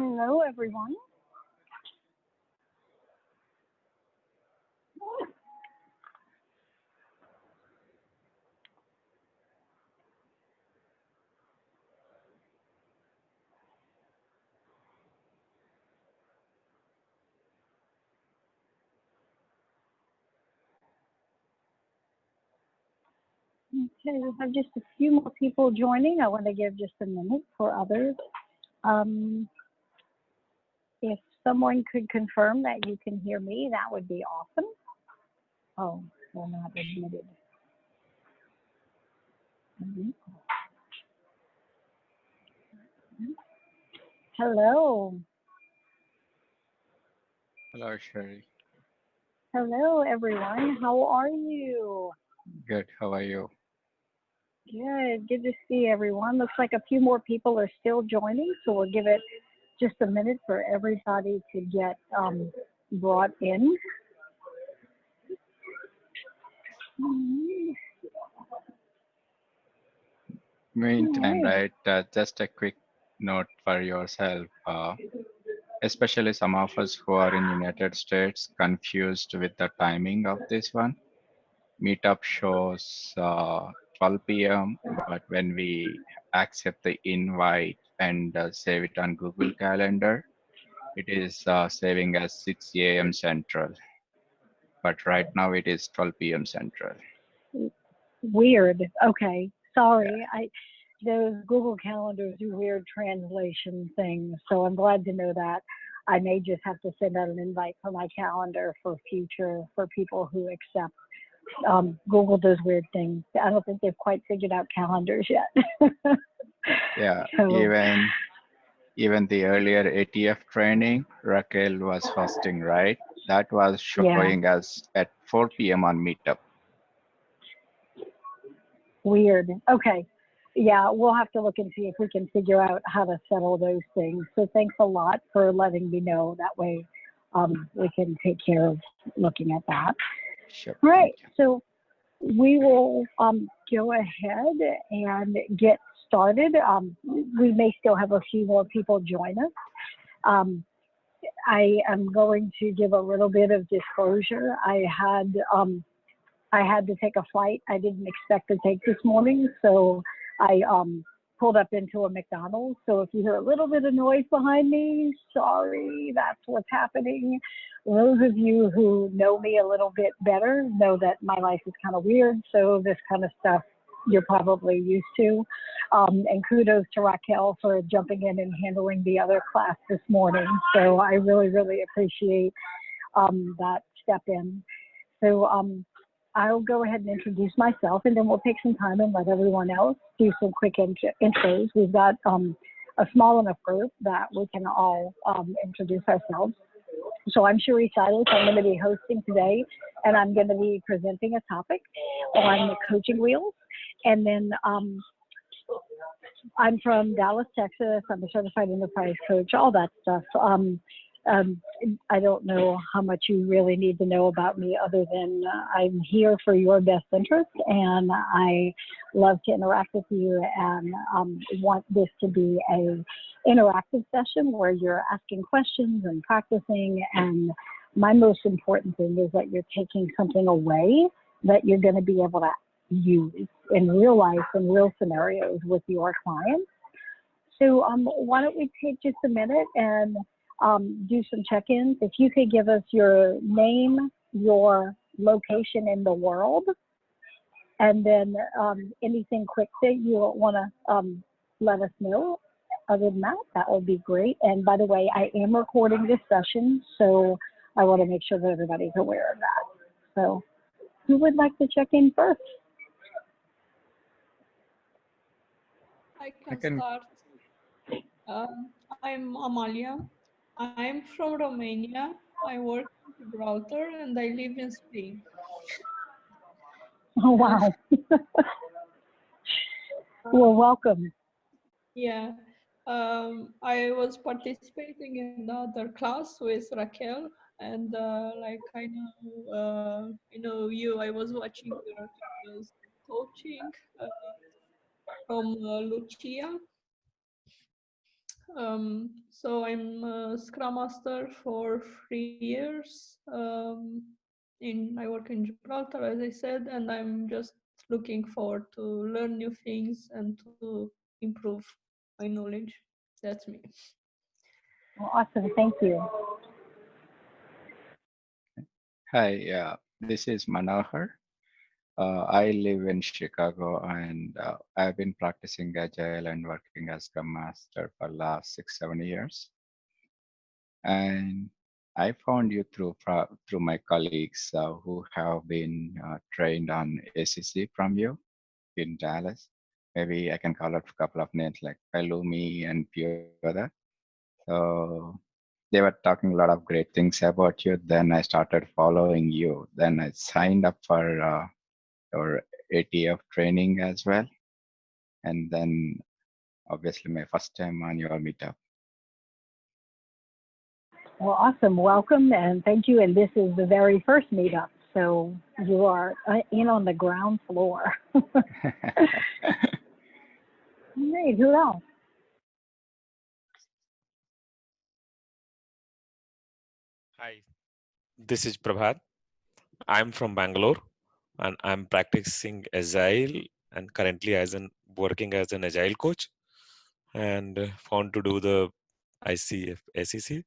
Hello, everyone. Okay, we have just a few more people joining. I want to give just a minute for others. If someone could confirm that you can hear me, that would be awesome. Oh, we're not admitted. Hello. Hello, Cherie. Hello, everyone. How are you? Good. How are you? Good to see everyone. Looks like a few more people are still joining, so we'll give it just a minute for everybody to get brought in. Meantime, Right. right, just a quick note for yourself, especially some of us who are in United States confused with the timing of this one. Meetup shows 12 p.m., but when we accept the invite and save it on Google Calendar, it is saving as 6 a.m. Central. But right now it is 12 p.m. Central. Weird. Okay. Yeah. Sorry. Those Google calendars do weird translation things, so I'm glad to know that. I may just have to send out an invite for my calendar for future for people who accept. Google does weird things. I don't think they've quite figured out calendars yet. Yeah. So Even the earlier ATF training, Raquel was hosting, right? That was yeah, showing us at 4 p.m. on Meetup. weird. Okay. Yeah, we'll have to look and see if we can figure out how to settle those things. So thanks a lot for letting me know. That way we can take care of looking at that. Sure. All right. Thank you. So we will go ahead and get started. We may still have a few more people join us. I am going to give a little bit of disclosure. I had to take a flight I didn't expect to take this morning, so I pulled up into a McDonald's. So if you hear a little bit of noise behind me, sorry, that's what's happening. Those of you who know me a little bit better know that my life is kind of weird, so this kind of stuff you're probably used to. And kudos to Raquel for jumping in and handling the other class this morning. So I really, really appreciate that step in. So I'll go ahead and introduce myself, and then we'll take some time and let everyone else do some quick intros. We've got a small enough group that we can all introduce ourselves. So I'm Cherie Silas. I'm going to be hosting today, and I'm going to be presenting a topic on coaching wheels. And then I'm from Dallas, Texas. I'm a certified enterprise coach, all that stuff. I don't know how much you really need to know about me other than I'm here for your best interest, and I love to interact with you and want this to be a interactive session where you're asking questions and practicing. And my most important thing is that you're taking something away that you're going to be able to use in real life, in real scenarios with your clients. So why don't we take just a minute and do some check-ins. If you could give us your name, your location in the world, and then anything quick that you want to let us know. Other than that, that would be great. And by the way, I am recording this session, so I want to make sure that everybody's aware of that. So who would like to check in first? I can start. I'm Amalia. I'm from Romania. I work in Gibraltar and I live in Spain. Oh, wow. Well, welcome. Yeah. I was participating in the other class with Raquel, and like I know you. I was watching Raquel's coaching from Lucia. So I'm a Scrum Master for 3 years. I work in Gibraltar, as I said, and I'm just looking forward to learn new things and to improve my knowledge. That's me. Well, awesome. Thank you. Hi, this is Manohar. I live in Chicago and I've been practicing Agile and working as Scrum Master for last 6, 7 years. And I found you through my colleagues who have been trained on ACC from you in Dallas. Maybe I can call out a couple of names like Palumi and few other. So they were talking a lot of great things about you. Then I started following you. Then I signed up for your ATF training as well. And then obviously my first time on your meetup. Well, awesome. Welcome and thank you. And this is the very first meetup. So you are in on the ground floor. Great. Who else? Hi, this is Prabhat. I'm from Bangalore and I'm practicing Agile and currently working as an Agile coach and found to do the ICF SEC.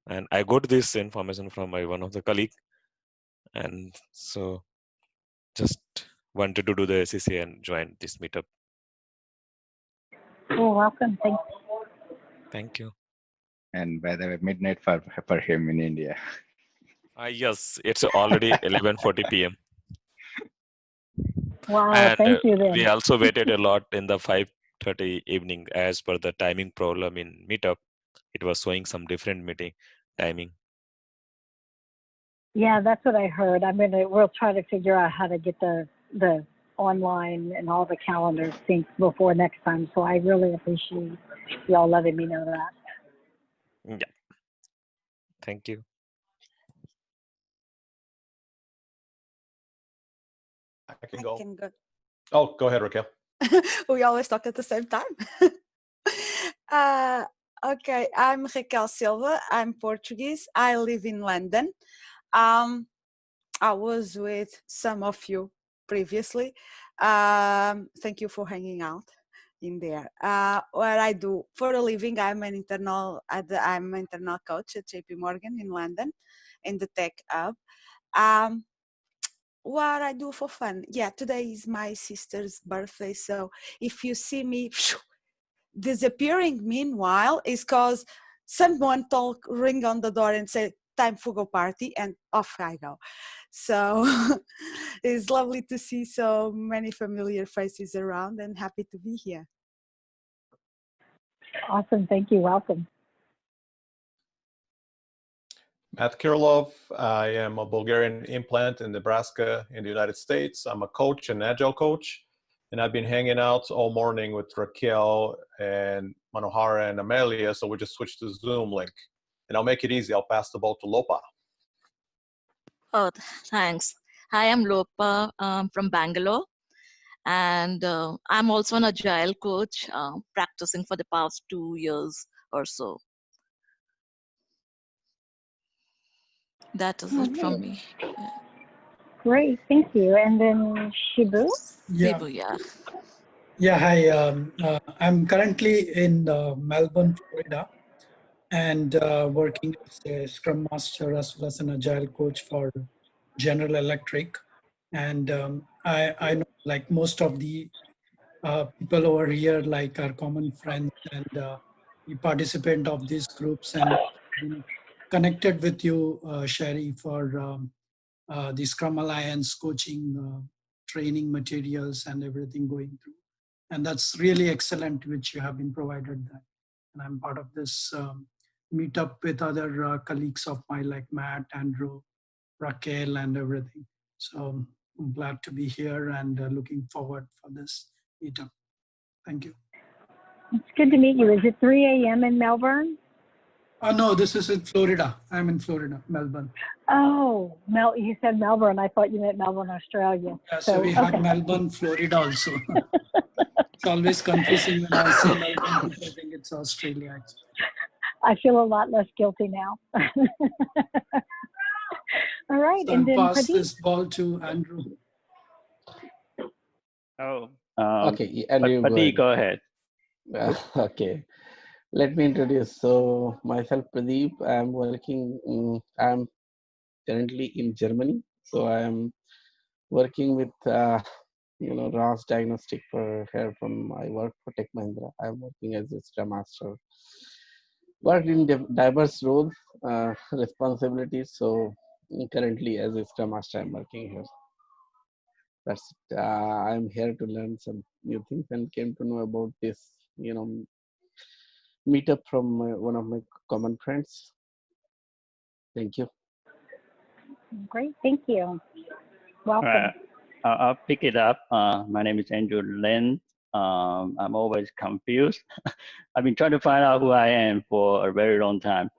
And I got this information from one of the colleague, and so just wanted to do the SEC and join this meetup. Well, welcome. Thank you. Thank you. And by the way, midnight for him in India. Yes, it's already 11:40 p.m. Wow. And Thank you then. we also waited a lot in the 5:30 evening as per the timing problem in Meetup. It was showing some different meeting timing. Yeah, that's what I heard. We'll try to figure out how to get the online and all the calendars synced before next time. So I really appreciate y'all letting me know that. Yeah. Thank you. I can go. Can go. Oh, go ahead, Raquel. We always talk at the same time. Okay, I'm Raquel Silva. I'm Portuguese. I live in London. I was with some of you previously. Thank you for hanging out in there. What I do for a living, I'm an internal coach at JP Morgan in London, in the Tech Hub. What I do for fun? Yeah, today is my sister's birthday, so if you see me disappearing meanwhile, is because someone ring on the door and say time for go party, and off I go. So it's lovely to see so many familiar faces around and happy to be here. Awesome. Thank you. Welcome. Matt Kirilov. I am a Bulgarian implant in Nebraska in the United States. I'm a coach, an agile coach, and I've been hanging out all morning with Raquel and Manohara and Amelia, so we just switched to Zoom link. And I'll make it easy. I'll pass the ball to Lopa. Oh, thanks. Hi, I'm Lopa from Bangalore, and I'm also an agile coach, practicing for the past 2 years or so. That is it from me. Yeah. Great. Thank you. And then Shibu? Yeah. Sibu, yeah. Yeah, hi. I'm currently in Melbourne, Florida, and working as a Scrum Master as well as an Agile coach for General Electric. And I know like most of the people over here like are common friends and we participant of these groups and been connected with you, Cherie, for the Scrum Alliance coaching, training materials and everything going through. And that's really excellent, which you have been provided that. And I'm part of this meetup with other colleagues of mine like Matt, Andrew, Raquel, and everything. So I'm glad to be here and looking forward for this meetup. Thank you. It's good to meet you. Is it 3 a.m. in Melbourne? No, this is in Florida. I'm in Florida, Melbourne. Oh, you said Melbourne. I thought you meant Melbourne, Australia. Yeah, so we had Melbourne, Florida also. It's always confusing when I say Melbourne. People think it's Australia. I feel a lot less guilty now. All right, So and then pass Pradeep. this ball to Andrew. Oh, Okay, Andrew, Pradeep, go ahead. Okay, let me introduce. So myself, Pradeep. I'm working. I'm currently in Germany. So I'm working with RAS diagnostic for here from. I work for Tech Mahindra. I'm working as a Scrum Master. Worked in diverse roles, responsibilities. So currently, as a Scrum Master, I'm working here. That's it. I'm here to learn some new things and came to know about this, meetup from one of my common friends. Thank you. Great, thank you. Welcome. I'll pick it up. My name is Andrew Lin. I'm always confused. I've been trying to find out who I am for a very long time.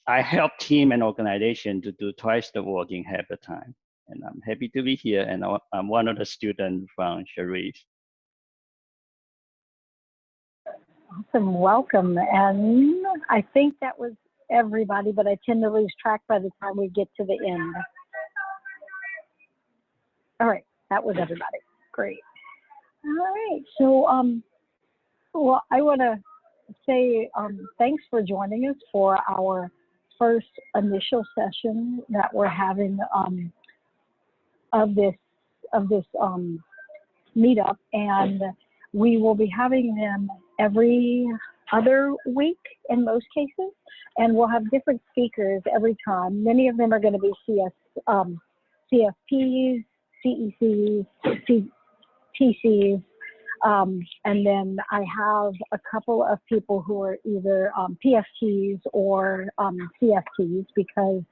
I help team and organization to do twice the work in half the time. And I'm happy to be here. And I'm one of the students from Cherie. Awesome, welcome. And I think that was everybody, but I tend to lose track by the time we get to the end. All right, that was everybody. Great. All right, so well, I want to say thanks for joining us for our first initial session that we're having of this meetup, and we will be having them every other week in most cases, and we'll have different speakers every time. Many of them are going to be CFPs, CECs, TCs, and then I have a couple of people who are either PFTs or CFTs, because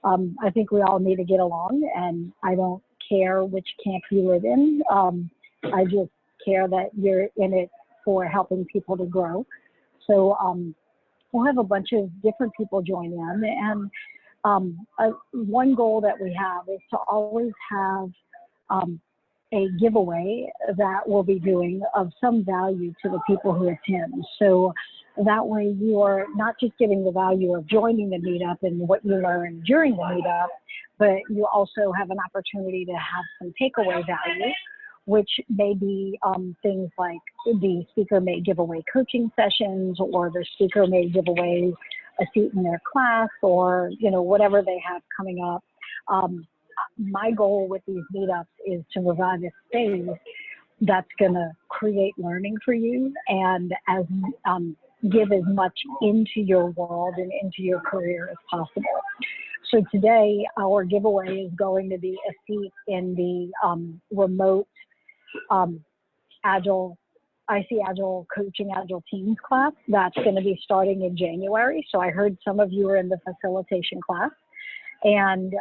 I think we all need to get along, and I don't care which camp you live in. I just care that you're in it for helping people to grow. So we'll have a bunch of different people join in, and one goal that we have is to always have a giveaway that we'll be doing of some value to the people who attend. So that way you are not just getting the value of joining the meetup and what you learn during the meetup, but you also have an opportunity to have some takeaway value, which may be things like the speaker may give away coaching sessions, or the speaker may give away a seat in their class, or whatever they have coming up. My goal with these meetups is to provide a space that's going to create learning for you and give as much into your world and into your career as possible. So today, our giveaway is going to be a seat in the remote Agile coaching Agile teams class that's going to be starting in January. So I heard some of you are in the facilitation class, and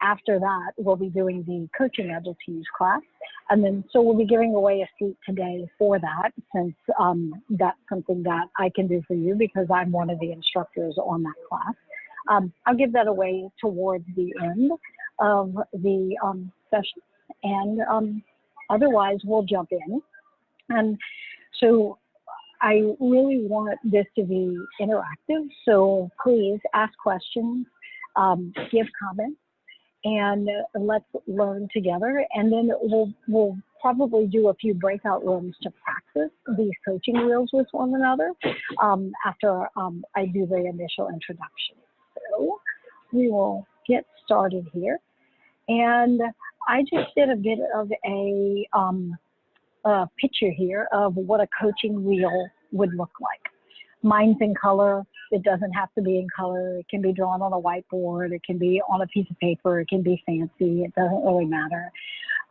after that, we'll be doing the coaching Agile teams class. And then, so we'll be giving away a seat today for that, since that's something that I can do for you because I'm one of the instructors on that class. I'll give that away towards the end of the session, and otherwise we'll jump in. And so I really want this to be interactive, so please ask questions, give comments, and let's learn together. And then we'll probably do a few breakout rooms to practice these coaching wheels with one another after I do the initial introduction. So we will get started here. And I just did a bit of a picture here of what a coaching wheel would look like. Mine's in color. It doesn't have to be in color. It can be drawn on a whiteboard. It can be on a piece of paper. It can be fancy. It doesn't really matter.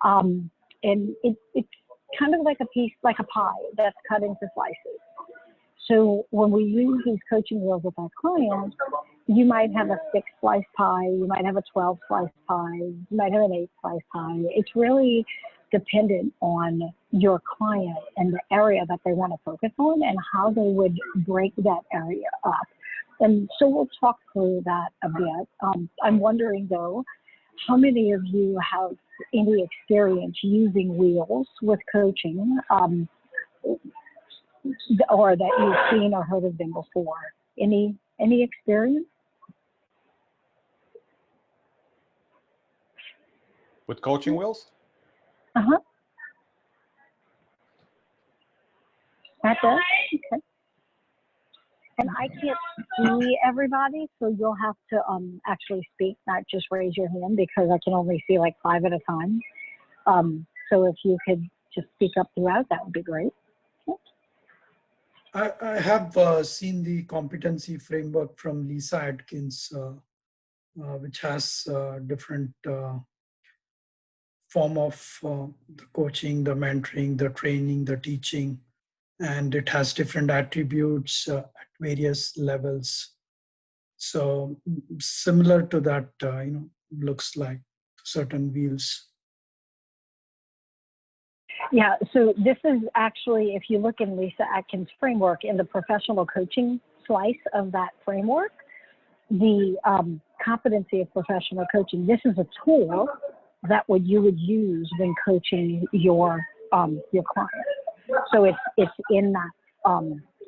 And it's kind of like a pie that's cut into slices. So when we use these coaching wheels with our clients, you might have a 6-slice pie, you might have a 12-slice pie, you might have an 8-slice pie. It's really dependent on your client and the area that they want to focus on and how they would break that area up. And so we'll talk through that a bit. I'm wondering though, how many of you have any experience using wheels with coaching, or that you've seen or heard of them before? Any experience? With coaching wheels? Uh-huh. That does? Okay. And I can't see everybody, so you'll have to actually speak, not just raise your hand, because I can only see like 5 at a time. So if you could just speak up throughout, that would be great. I have seen the competency framework from Lisa Atkins, which has different form of the coaching, the mentoring, the training, the teaching, and it has different attributes at various levels. So similar to that, looks like certain wheels. Yeah, so this is actually, if you look in Lisa Atkins' framework, in the professional coaching slice of that framework, the competency of professional coaching, this is a tool that you would use when coaching your client. So it's in that,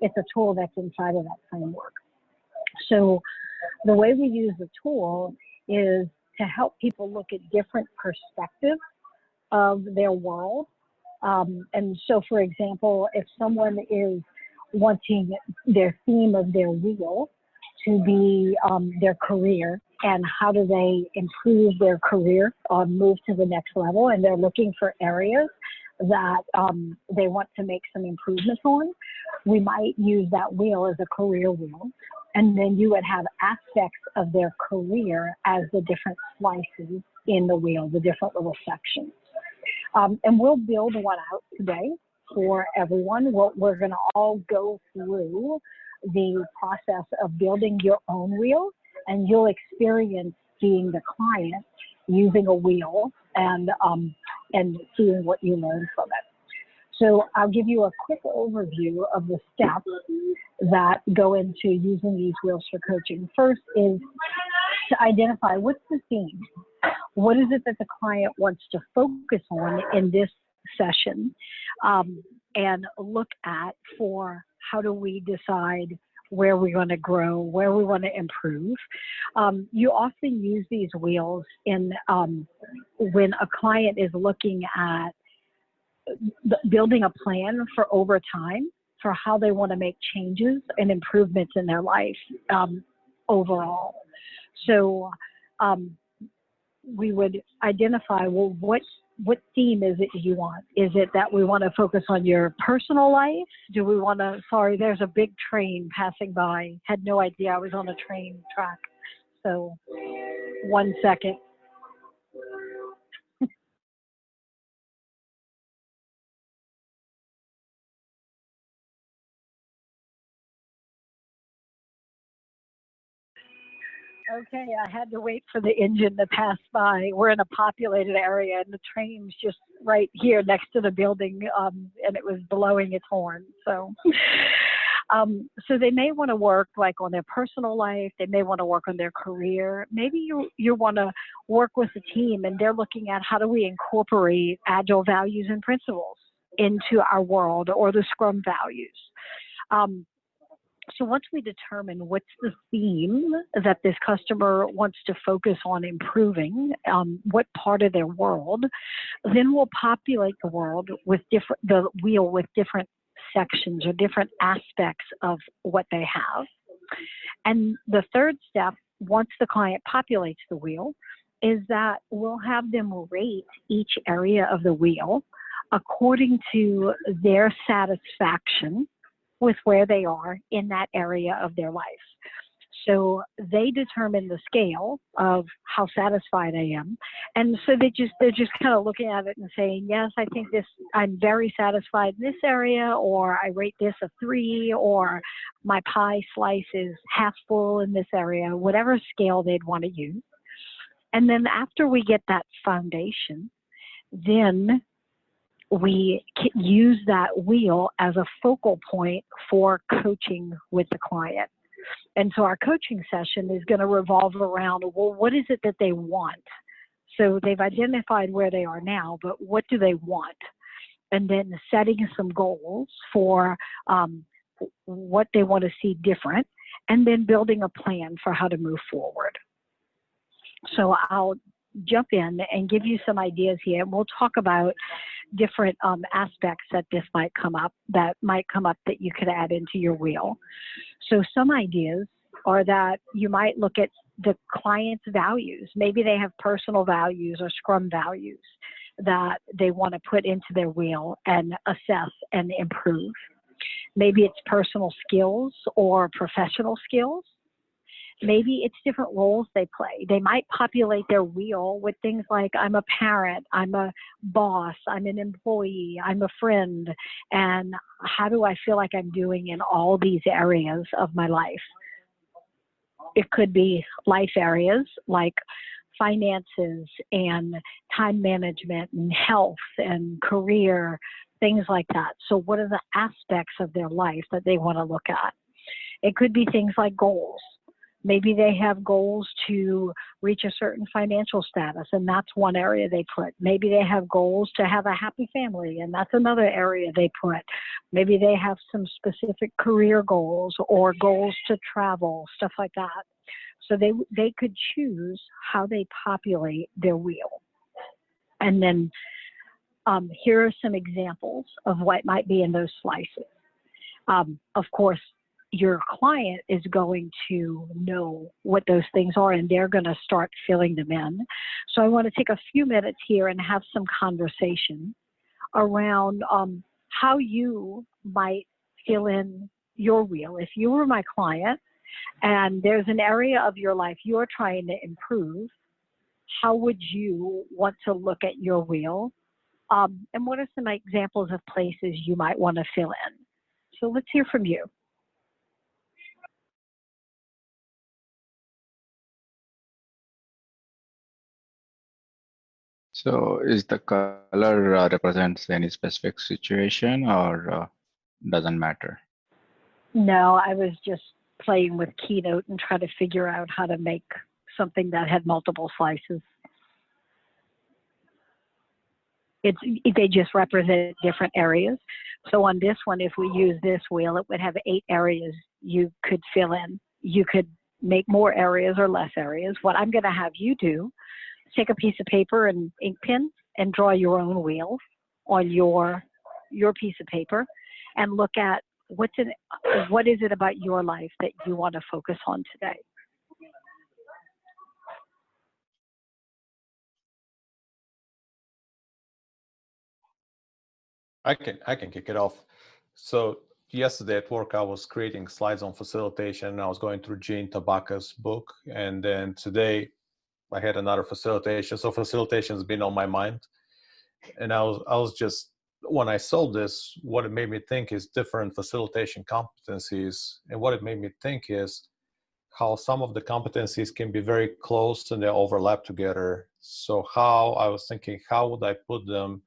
it's a tool that's inside of that framework. So the way we use the tool is to help people look at different perspectives of their world. And so, for example, if someone is wanting their theme of their wheel to be their career, and how do they improve their career or move to the next level, and they're looking for areas that they want to make some improvements on, we might use that wheel as a career wheel. And then you would have aspects of their career as the different slices in the wheel, the different little sections. And we'll build one out today for everyone. We're going to all go through the process of building your own wheel, and you'll experience being the client using a wheel and seeing what you learn from it. So I'll give you a quick overview of the steps that go into using these wheels for coaching. First is to identify what's the theme. What is it that the client wants to focus on in this session, and look at for how do we decide where we're going to grow, where we want to improve. You often use these wheels in when a client is looking at building a plan for over time for how they want to make changes and improvements in their life overall. So we would identify, well, what theme is it you want? Is it that we want to focus on your personal life? Do we want to, sorry, there's a big train passing by. Had no idea I was on a train track. So 1 second. Okay, I had to wait for the engine to pass by. We're in a populated area, and the train's just right here next to the building, and it was blowing its horn. So, so they may want to work like on their personal life. They may want to work on their career. Maybe you want to work with a team, and they're looking at how do we incorporate agile values and principles into our world, or the Scrum values. So once we determine what's the theme that this customer wants to focus on improving, what part of their world, then we'll populate the wheel with different sections or different aspects of what they have. And the third step, once the client populates the wheel, is that we'll have them rate each area of the wheel according to their satisfaction with where they are in that area of their life. So they determine the scale of how satisfied I am. And so they're just kind of looking at it and saying, yes, I think I'm very satisfied in this area, or I rate this a 3, or my pie slice is half full in this area, whatever scale they'd want to use. And then after we get that foundation, then we use that wheel as a focal point for coaching with the client. And so our coaching session is going to revolve around, well, what is it that they want So they've identified where they are now, but what do they want? And then setting some goals for what they want to see different, and then building a plan for how to move forward. So I'll jump in and give you some ideas here. We'll talk about different aspects that might come up that you could add into your wheel. So some ideas are that you might look at the client's values. Maybe they have personal values or Scrum values that they want to put into their wheel and assess and improve. Maybe it's personal skills or professional skills. Maybe it's different roles they play. They might populate their wheel with things like, I'm a parent, I'm a boss, I'm an employee, I'm a friend, and how do I feel like I'm doing in all these areas of my life? It could be life areas like finances and time management and health and career, things like that. So what are the aspects of their life that they want to look at? It could be things like goals. Maybe they have goals to reach a certain financial status, and that's one area they put. Maybe they have goals to have a happy family, and that's another area they put. Maybe they have some specific career goals or goals to travel, stuff like that. So they could choose how they populate their wheel. And then here are some examples of what might be in those slices. Of course, your client is going to know what those things are, and they're going to start filling them in. So I want to take a few minutes here and have some conversation around how you might fill in your wheel. If you were my client and there's an area of your life you're trying to improve, how would you want to look at your wheel? And what are some examples of places you might want to fill in? So let's hear from you. So is the color represents any specific situation, or doesn't matter? No, I was just playing with Keynote and trying to figure out how to make something that had multiple slices. They just represent different areas. So on this one, if we use this wheel, it would have 8 areas you could fill in. You could make more areas or less areas. What I'm going to have you do, take a piece of paper and ink pen and draw your own wheel on your piece of paper and look at what is it about your life that you want to focus on today. I can kick it off. So yesterday at work, I was creating slides on facilitation. I was going through Gene Tabaka's book, and then today I had another facilitation. So facilitation has been on my mind, and I was just, when I saw this, what it made me think is different facilitation competencies, and what it made me think is how some of the competencies can be very close and they overlap together. So I was thinking, how would I put them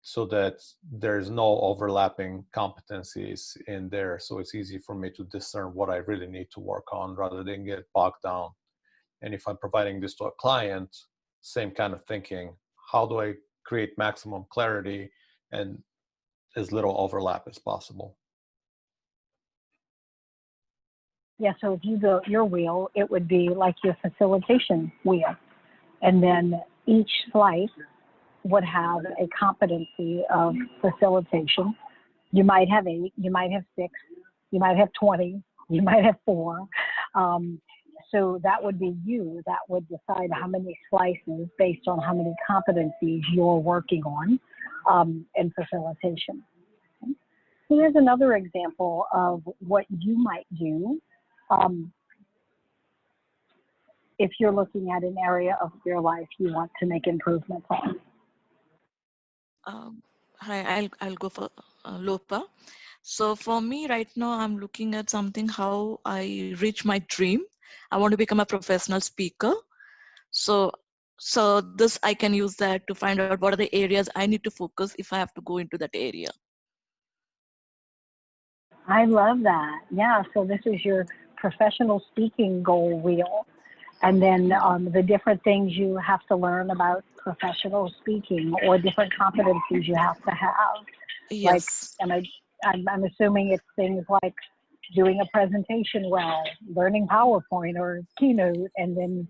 so that there's no overlapping competencies in there, so it's easy for me to discern what I really need to work on rather than get bogged down. And if I'm providing this to a client, same kind of thinking, how do I create maximum clarity and as little overlap as possible? Yeah, so if you built your wheel, it would be like your facilitation wheel. And then each slice would have a competency of facilitation. You might have 8, you might have 6, you might have 20, you might have 4. So that would be you that would decide how many slices based on how many competencies you're working on in facilitation. So here's another example of what you might do if you're looking at an area of your life you want to make improvements on. Hi, I'll go for Lopa. So for me right now, I'm looking at something how I reach my dream. I want to become a professional speaker. So this I can use that to find out what are the areas I need to focus if I have to go into that area. I love that. Yeah, so this is your professional speaking goal wheel. and then the different things you have to learn about professional speaking or different competencies you have to have. Like, Yes, and I'm assuming it's things like doing a presentation well, learning PowerPoint or Keynote, and then,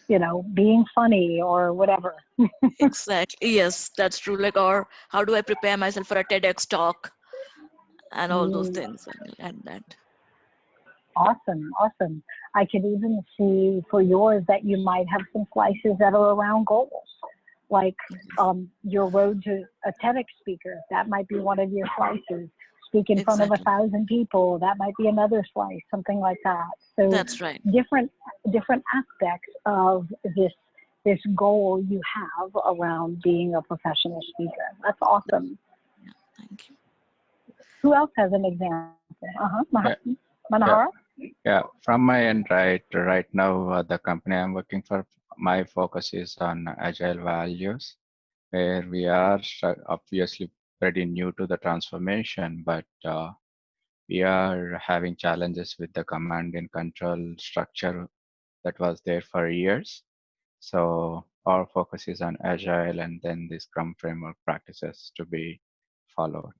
you know, being funny or whatever. exactly. Yes, that's true. Like, or how do I prepare myself for a TEDx talk and all those things and that. Awesome, awesome. I could even see for yours that you might have some slices that are around goals, like your road to a TEDx speaker. That might be one of your slices. Speak in front of Exactly. 1,000 people. That might be another slice, something like that. So That's right. different aspects of this goal you have around being a professional speaker. That's awesome. Yeah, thank you. Who else has an example? Yeah, Manahara? yeah. From my end, right now, the company I'm working for, my focus is on agile values, where we are obviously pretty new to the transformation, but we are having challenges with the command and control structure that was there for years. So our focus is on agile and then the Scrum framework practices to be followed.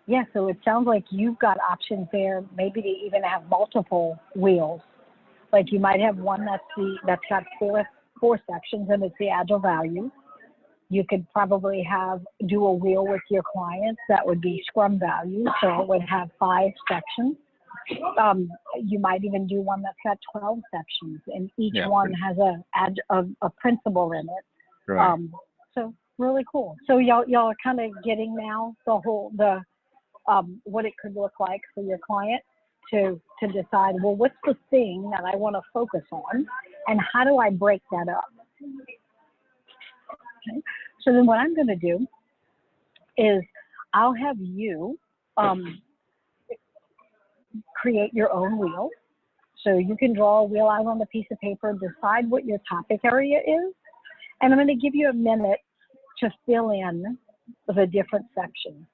Yeah, so it sounds like you've got options there, maybe to even have multiple wheels. Like you might have one that's got four sections and it's the agile value. You could probably do a wheel with your clients that would be Scrum value, so it would have 5 sections. You might even do one that's got 12 sections, and each one has a principle in it. Right. So really cool. So y'all are kind of getting now the what it could look like for your client to decide, well, what's the thing that I want to focus on, and how do I break that up? Okay. So then what I'm going to do is I'll have you create your own wheel. So you can draw a wheel out on a piece of paper, decide what your topic area is, and I'm going to give you a minute to fill in the different sections.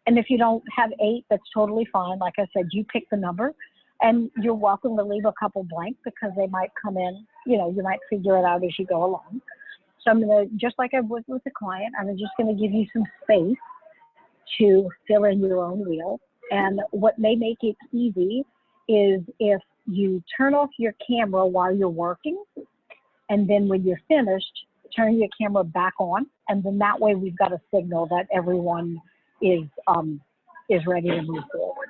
And if you don't have 8, that's totally fine. Like I said, you pick the number, and you're welcome to leave a couple blank because they might come in, you might figure it out as you go along. So I'm going to, just like I would with the client, I'm just going to give you some space to fill in your own wheel. And what may make it easy is if you turn off your camera while you're working, and then when you're finished, turn your camera back on, and then that way we've got a signal that everyone is ready to move forward.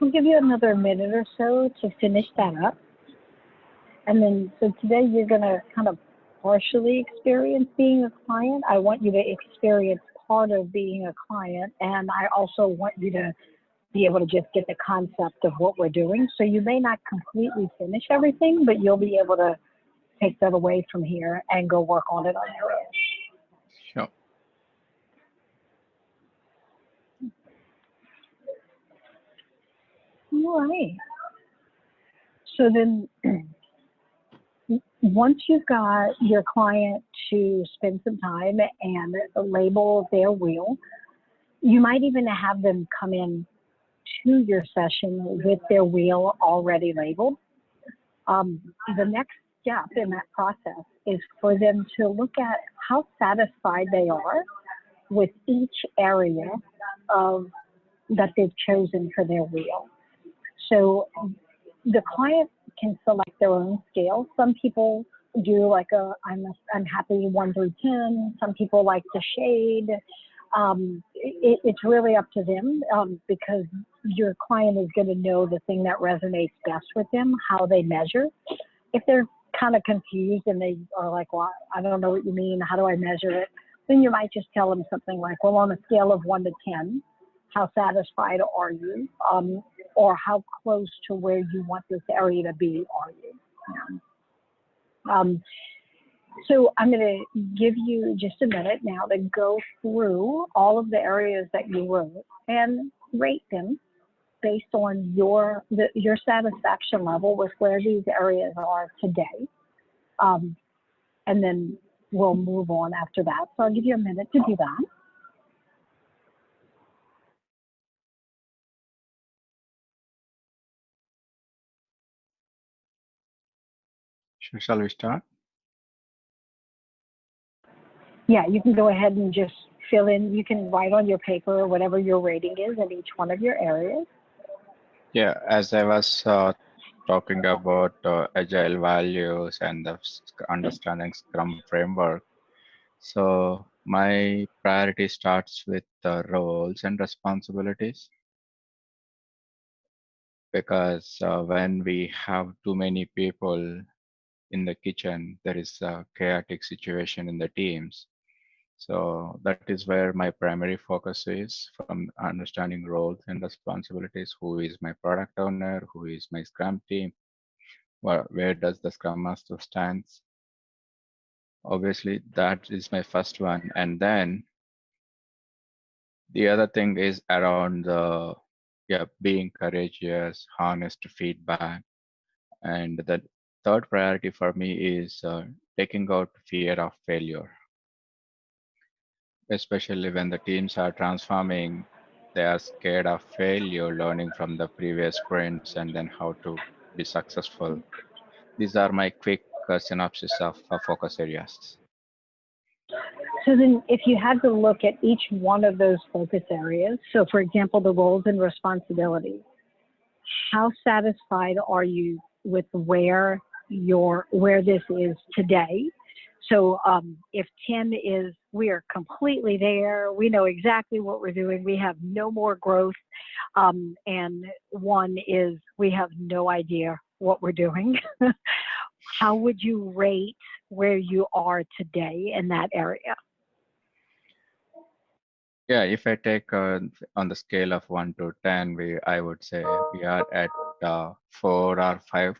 we'll give you another minute or so to finish that up. And then, so today you're going to kind of partially experience being a client. I want you to experience part of being a client, and I also want you to be able to just get the concept of what we're doing. So you may not completely finish everything, but you'll be able to take that away from here and go work on it on your own. Sure. All right. So then once you've got your client to spend some time and label their wheel, you might even have them come in to your session with their wheel already labeled. The next step in that process is for them to look at how satisfied they are with each area of that they've chosen for their wheel. So the client can select their own scale. Some people do like I'm happy 1 through 10. Some people like to shade. It's really up to them because your client is going to know the thing that resonates best with them, how they measure. If they're kind of confused and they are like, well, I don't know what you mean, how do I measure it? Then you might just tell them something like, well, on a scale of 1 to 10, how satisfied are you? Or how close to where you want this area to be are you? So I'm going to give you just a minute now to go through all of the areas that you wrote and rate them based on your satisfaction level with where these areas are today. And then we'll move on after that. So I'll give you a minute to do that. Shall we start? Yeah, you can go ahead and just fill in. You can write on your paper whatever your rating is in each one of your areas. Yeah, as I was talking about agile values and the understanding Scrum framework. So my priority starts with the roles and responsibilities, because when we have too many people in the kitchen, there is a chaotic situation in the teams. So that is where my primary focus is, from understanding roles and responsibilities. Who is my product owner? Who is my Scrum team? Where does the Scrum Master stands? Obviously, that is my first one. And then the other thing is around the being courageous, honest feedback. And the third priority for me is taking out fear of failure, especially when the teams are transforming. They are scared of failure, learning from the previous sprints and then how to be successful. These are my quick synopsis of focus areas. So then if you had to look at each one of those focus areas, so for example, the roles and responsibilities, how satisfied are you with where this is today? So if 10 is we are completely there, we know exactly what we're doing, we have no more growth, and 1 is we have no idea what we're doing, how would you rate where you are today in that area? Yeah, if I take on the scale of 1 to 10, I would say we are at 4 or 5.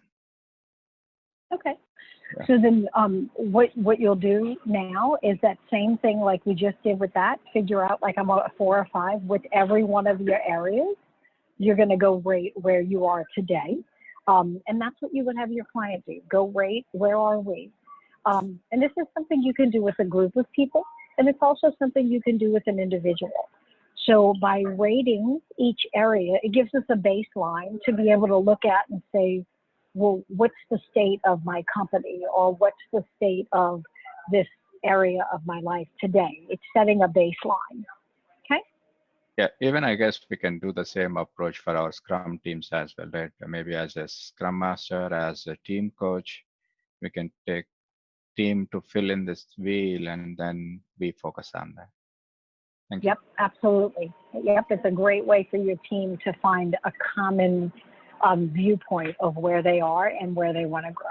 Okay. Yeah. So then what you'll do now is that same thing like we just did with that, figure out like I'm at 4 or 5 with every one of your areas. You're going to go rate where you are today. And that's what you would have your client do. Go rate, where are we? And this is something you can do with a group of people. And it's also something you can do with an individual. So by rating each area, it gives us a baseline to be able to look at and say, well, what's the state of my company, or what's the state of this area of my life today? It's setting a baseline. Okay? Yeah, even I guess we can do the same approach for our Scrum teams as well, right? Maybe as a Scrum Master, as a team coach, we can take team to fill in this wheel and then we focus on that. Thank you. Yep, absolutely. Yep, it's a great way for your team to find a common viewpoint of where they are and where they want to grow.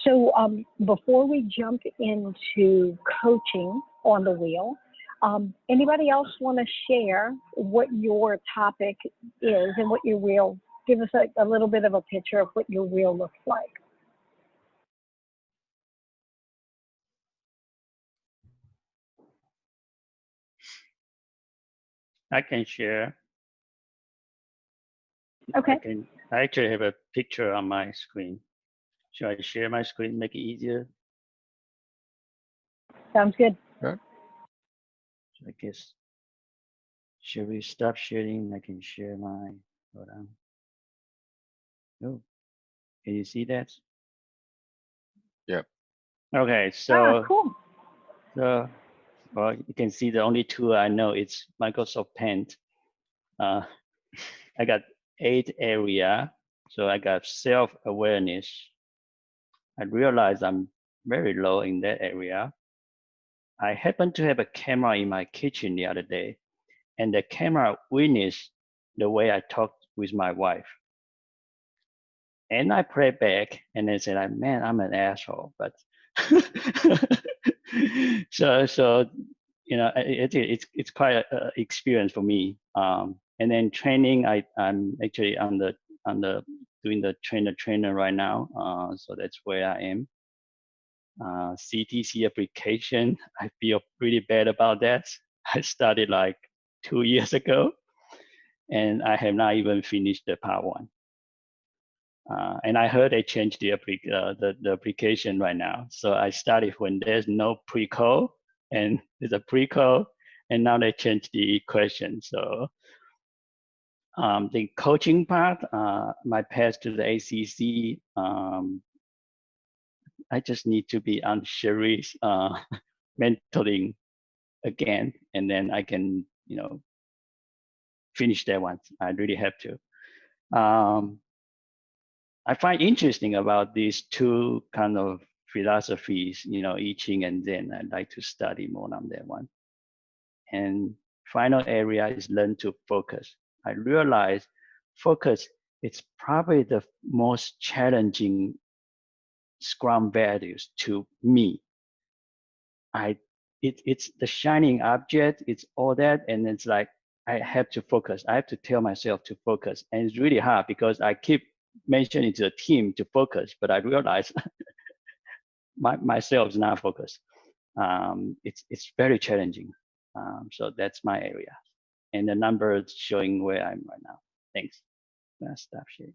So before we jump into coaching on the wheel, anybody else want to share what your topic is and what your wheel, give us a little bit of a picture of what your wheel looks like. I can share. Okay. I actually have a picture on my screen. Should I share my screen, make it easier? Sounds good. Good. So I guess, should we stop sharing? I can share my, hold on. Oh, can you see that? Yep. Okay, so, cool. so well, you can see the only tool I know is Microsoft Paint. I got 8 area. So I got self-awareness. I realize I'm very low in that area. I happened to have a camera in my kitchen the other day, and the camera witnessed the way I talked with my wife. And I played back and then said, man, I'm an asshole. But so you know, it's quite an experience for me. And then training, I'm actually doing the trainer right now. So that's where I am. CTC application, I feel pretty bad about that. I started like 2 years ago, and I have not even finished the part 1. And I heard they changed the application right now. So I started when there's no pre-call, and there's a pre-call, and now they changed the question. So the coaching part, my path to the ACC, I just need to be on Cherie's mentoring again, and then I can, you know, finish that one. I really have to. I find interesting about these 2 kind of philosophies, you know, I Ching and Zen. I'd like to study more on that one. And final area is learn to focus. I realize focus is probably the most challenging Scrum values to me. It's the shining object, it's all that, and it's like I have to focus. I have to tell myself to focus, and it's really hard because I keep mentioning to the team to focus, but I realize myself is not focused. It's very challenging. So that's my area, and the numbers showing where I'm right now. Thanks. I'm gonna stop sharing.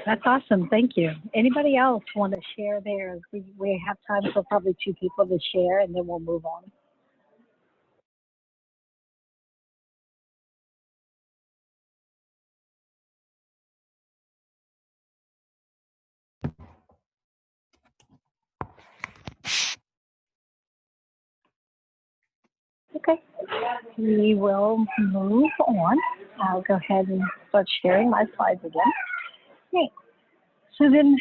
That's awesome. Thank you. Anybody else want to share theirs? We have time for probably 2 people to share, and then we'll move on. Okay, we will move on. I'll go ahead and start sharing my slides again. Okay, so then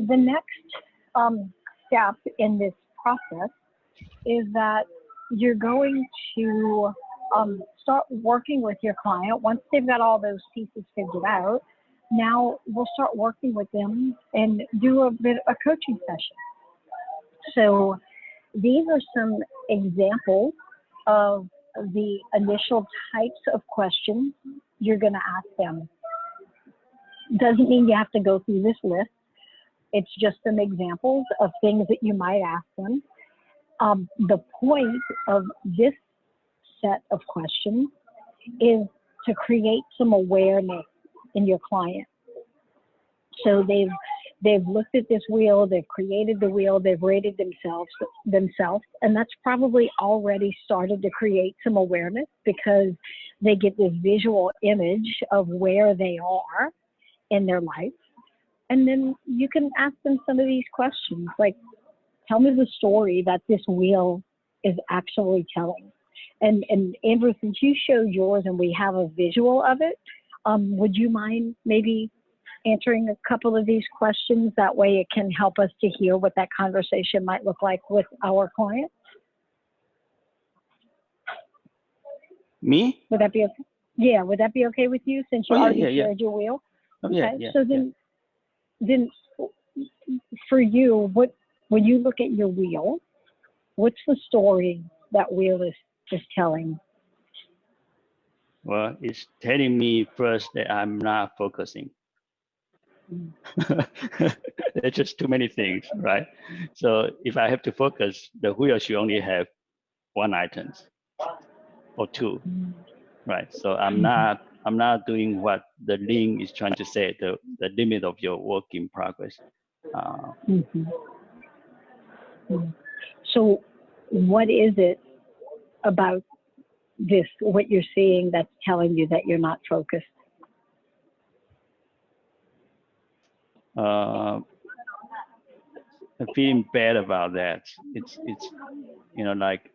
the next step in this process is that you're going to start working with your client. Once they've got all those pieces figured out, now we'll start working with them and do a coaching session. So these are some examples of the initial types of questions you're going to ask them. Doesn't mean you have to go through this list. It's just some examples of things that you might ask them. The point of this set of questions is to create some awareness in your client. So they've looked at this wheel, they've created the wheel, they've rated themselves, and that's probably already started to create some awareness because they get this visual image of where they are in their life. And then you can ask them some of these questions, like, tell me the story that this wheel is actually telling. And Andrew, since you showed yours and we have a visual of it, would you mind maybe answering a couple of these questions? That way it can help us to hear what that conversation might look like with our clients. Me? Would that be okay? Yeah, would that be okay with you since you Oh, yeah, already yeah, yeah. shared your wheel? Oh, Okay, yeah, yeah. so then for you, when you look at your wheel, what's the story that wheel is telling? Well, it's telling me first that I'm not focusing. There's just too many things, right? So if I have to focus, the wheel should only have one item or two, right? So I'm not doing what the link is trying to say, the limit of your work in progress. So what is it about this, what you're seeing, that's telling you that you're not focused? I'm feeling bad about that. It's like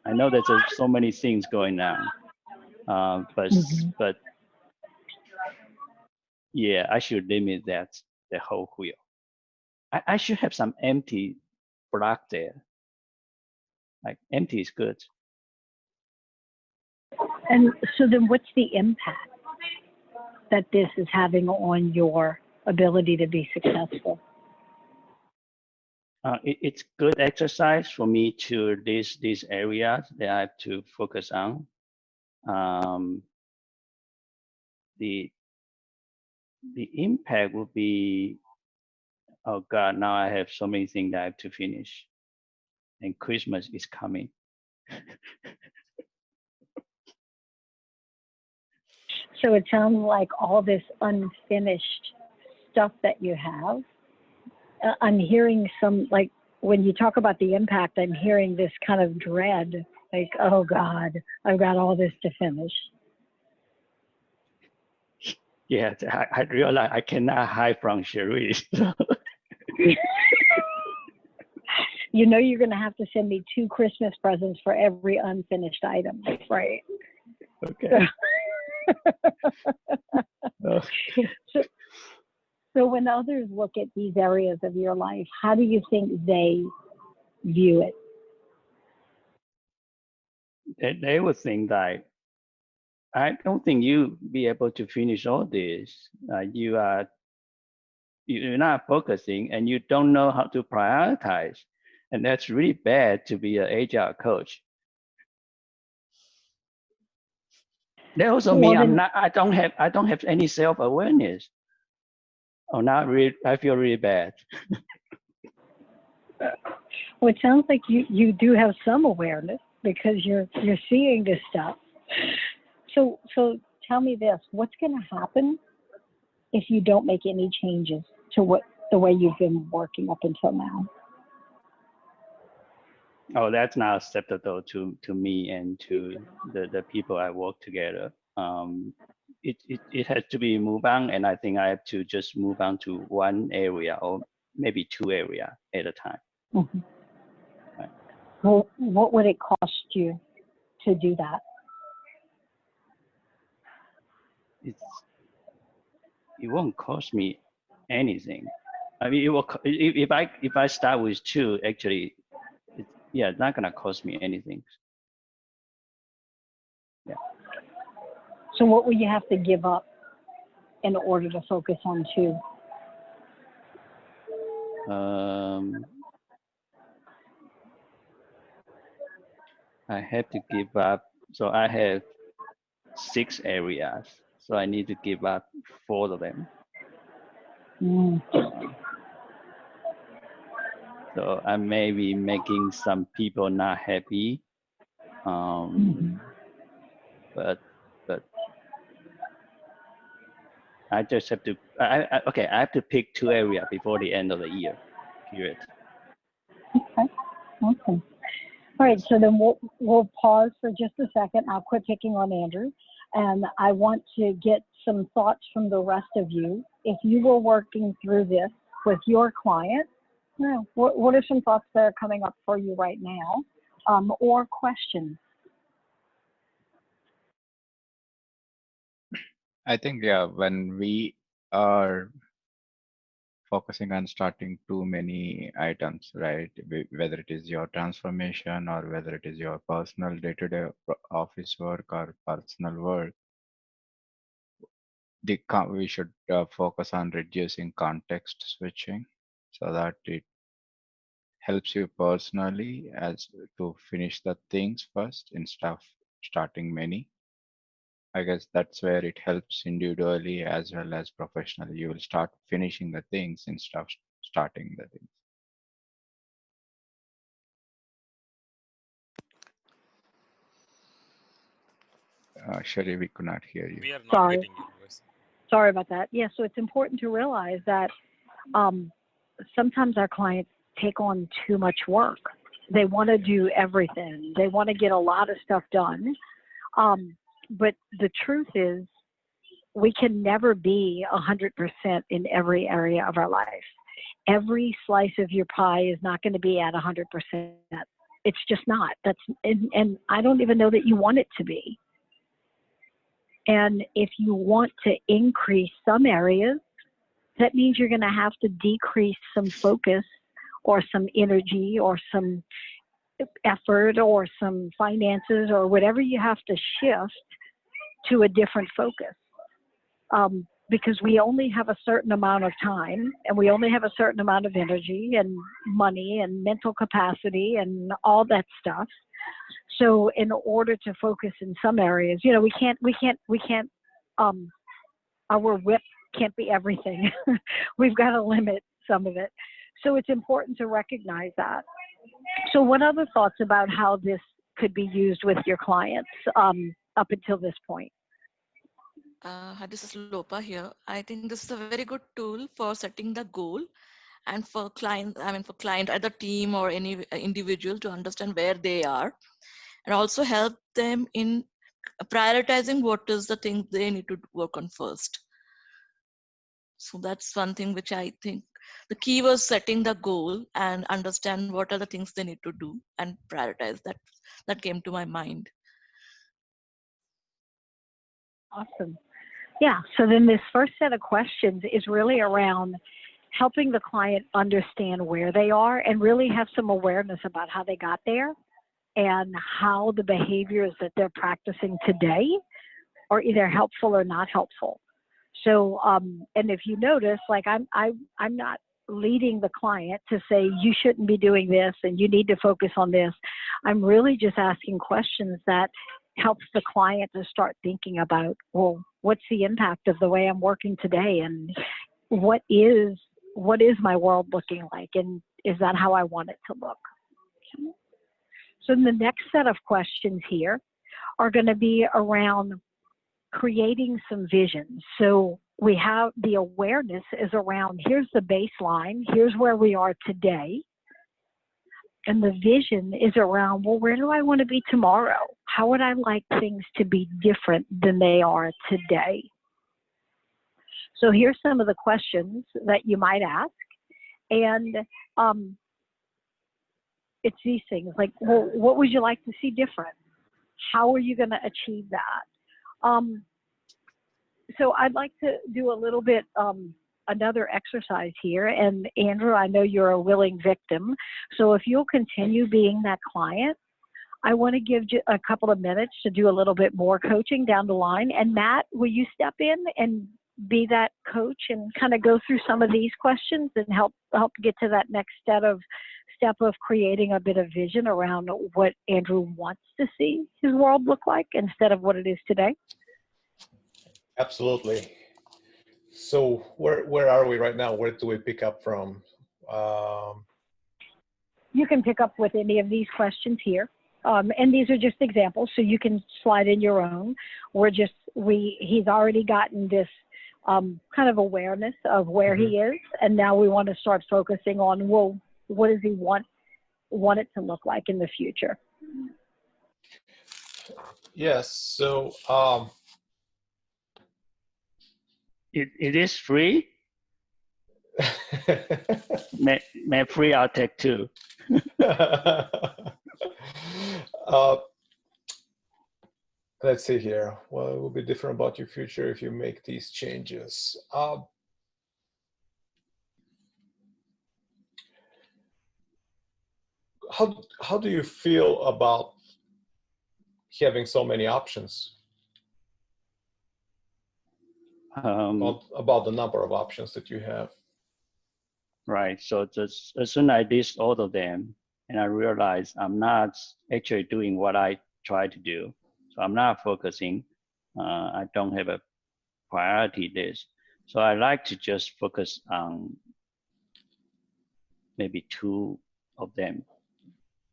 I know there's so many things going on, but yeah, I should limit the whole wheel. I should have some empty block there. Like empty is good. And so then what's the impact that this is having on your ability to be successful? It's good exercise for me to these areas that I have to focus on. The impact will be, oh God, now I have so many things that I have to finish, and Christmas is coming. So it sounds like all this unfinished stuff that you have. I'm hearing some, like, when you talk about the impact, I'm hearing this kind of dread, like, oh God, I've got all this to finish. Yeah, I realize I cannot hide from Cherie. You know you're going to have to send me 2 Christmas presents for every unfinished item, right? Okay. So when others look at these areas of your life, how do you think they view it? They would think that I don't think you be able to finish all this. You're not focusing, and you don't know how to prioritize, and that's really bad to be an agile coach. They also mean I don't have any self-awareness. Oh, not really. I feel really bad. Well, it sounds like you do have some awareness because you're seeing this stuff. So tell me this: what's going to happen if you don't make any changes to the way you've been working up until now? Oh, that's not acceptable to me and to the people I work together. It has to be move on, and I think I have to just move on to one area or maybe 2 areas at a time. Mm-hmm. Right. Well, what would it cost you to do that? It won't cost me anything. I mean, it will if I start with 2, actually, it's not gonna cost me anything. Yeah. So what will you have to give up in order to focus on 2? I have to give up. So I have 6 areas. So I need to give up 4 of them. So I may be making some people not happy. But I just have to, I have to pick 2 areas before the end of the year, period. Okay. All right, so then we'll pause for just a second. I'll quit picking on Andrew, and I want to get some thoughts from the rest of you. If you were working through this with your client, what are some thoughts that are coming up for you right now, or questions? I think, yeah, when we are focusing on starting too many items, right? Whether it is your transformation or whether it is your personal day-to-day office work or personal work, we should focus on reducing context switching so that it helps you personally as to finish the things first instead of starting many. I guess that's where it helps individually as well as professionally. You will start finishing the things instead of starting the things. Cherie, we could not hear you. We are not Sorry. getting your voice. Sorry about that. Yeah, so it's important to realize that sometimes our clients take on too much work. They want to do everything. They want to get a lot of stuff done. But the truth is, we can never be 100% in every area of our life. Every slice of your pie is not going to be at 100%. It's just not. And I don't even know that you want it to be. And if you want to increase some areas, that means you're going to have to decrease some focus or some energy or some effort or some finances or whatever you have to shift to a different focus. Because we only have a certain amount of time and we only have a certain amount of energy and money and mental capacity and all that stuff. So in order to focus in some areas, you know, we can't, our whip can't be everything. We've got to limit some of it. So it's important to recognize that. So what other thoughts about how this could be used with your clients up until this point? This is Lopa here. I think this is a very good tool for setting the goal and for client, for client, either team or any individual to understand where they are and also help them in prioritizing what is the thing they need to work on first. So that's one thing which I think the key was setting the goal and understand what are the things they need to do and prioritize. That came to my mind. Awesome. Yeah, so then this first set of questions is really around helping the client understand where they are and really have some awareness about how they got there and how the behaviors that they're practicing today are either helpful or not helpful. So, and if you notice, like I'm not leading the client to say you shouldn't be doing this and you need to focus on this. I'm really just asking questions that helps the client to start thinking about, well, what's the impact of the way I'm working today, and what is my world looking like, and is that how I want it to look? So the next set of questions here are going to be around creating some vision. So we have the awareness is around, here's the baseline, here's where we are today. And the vision is around, well, where do I want to be tomorrow? How would I like things to be different than they are today? So here's some of the questions that you might ask. And it's these things like, well, what would you like to see different? How are you going to achieve that? So I'd like to do a little bit another exercise here. And Andrew, I know you're a willing victim. So if you'll continue being that client, I want to give you a couple of minutes to do a little bit more coaching down the line. And Matt, will you step in and be that coach and kind of go through some of these questions and help get to that next step of creating a bit of vision around what Andrew wants to see his world look like instead of what it is today? Absolutely. So where are we right now? Where do we pick up from? You can pick up with any of these questions here. And these are just examples, so you can slide in your own. He's already gotten this kind of awareness of where he is, and now we want to start focusing on, well, what does he want it to look like in the future? Yes, so it is free. may free I'll take two. Let's see here. Well, it will be different about your future if you make these changes. how do you feel about having so many options? About the number of options that you have. Right. So just as soon as I list all of them, and I realize I'm not actually doing what I try to do. So I'm not focusing. I don't have a priority list. So I like to just focus on maybe 2 of them,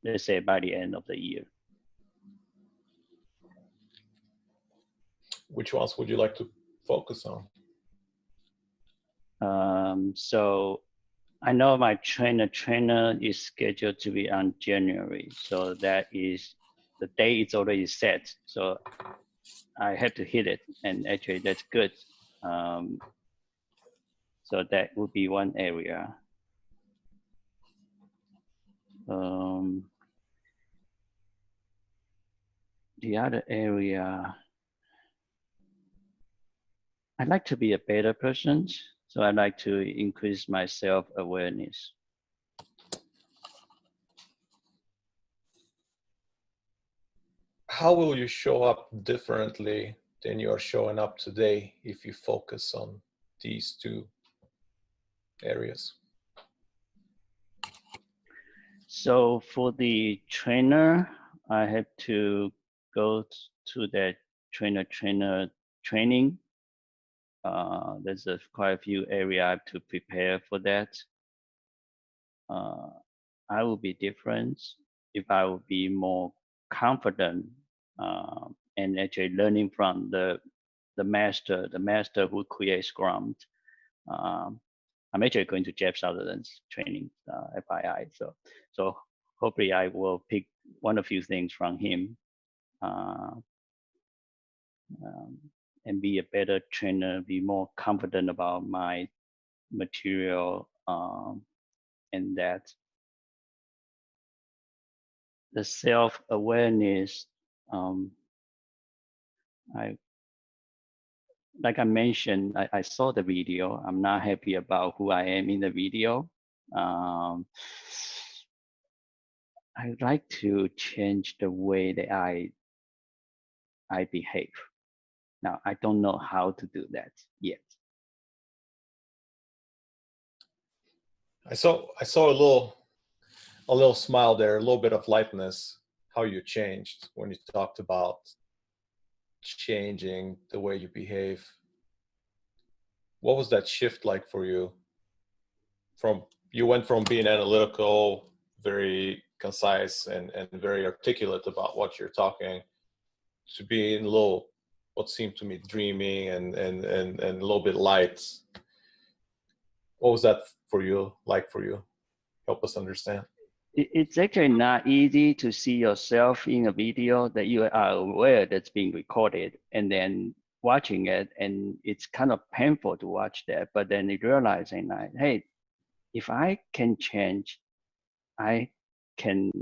let's say by the end of the year. Which ones would you like to focus on? So I know my trainer is scheduled to be on January. So that is, the date is already set. So I have to hit it, and actually that's good. So that would be one area. The other area, I'd like to be a better person. So I'd like to increase my self-awareness. How will you show up differently than you are showing up today if you focus on these 2 areas? So for the trainer, I have to go to that trainer training. There's quite a few areas I have to prepare for that. I will be different if I would be more confident and actually learning from the master who creates Scrum. I'm actually going to Jeff Sutherland's training, FYI. So hopefully I will pick one or few things from him and be a better trainer, be more confident about my material, and that. The self-awareness, like I mentioned, I saw the video. I'm not happy about who I am in the video. I'd like to change the way that I behave. Now, I don't know how to do that yet. I saw a little smile there, a little bit of lightness, how you changed when you talked about changing the way you behave. What was that shift like for you? You went from being analytical, very concise and very articulate about what you're talking, to being a little, what seemed to me, dreaming and a little bit light. What was that for you, like for you? Help us understand. It's actually not easy to see yourself in a video that you are aware that's being recorded and then watching it, and it's kind of painful to watch that, but then realizing that, hey, if I can change, I can,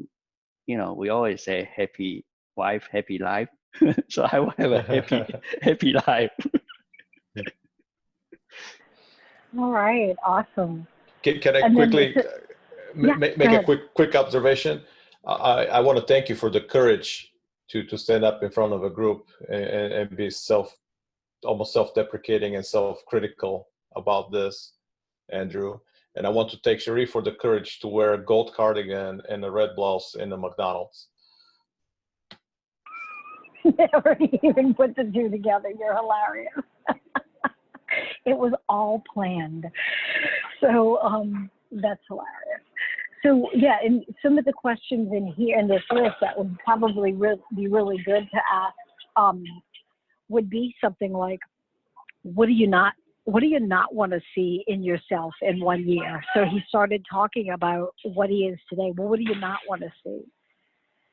we always say happy wife, happy life. So I will have a happy life. All right, awesome. Can I quickly make a quick observation? I want to thank you for the courage to stand up in front of a group and be almost self-deprecating and self-critical about this, Andrew. And I want to thank Cherie for the courage to wear a gold cardigan and a red blouse in the McDonald's. Never even put the 2 together. You're hilarious. It was all planned. So that's hilarious. So yeah, and some of the questions in here in this list that would probably be really good to ask would be something like, what do you not want to see in yourself in 1 year? So he started talking about what he is today. Well, what do you not want to see?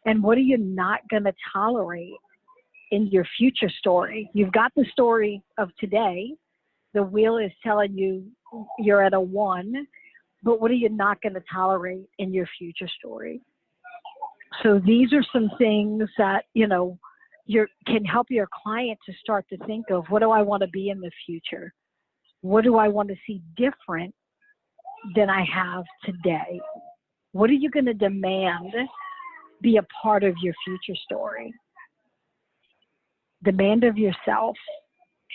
And what are you not going to tolerate in your future story? You've got the story of today. The wheel is telling you you're at a 1, but what are you not going to tolerate in your future story? So these are some things that, can help your client to start to think of, what do I want to be in the future? What do I want to see different than I have today? What are you going to demand be a part of your future story? Demand of yourself,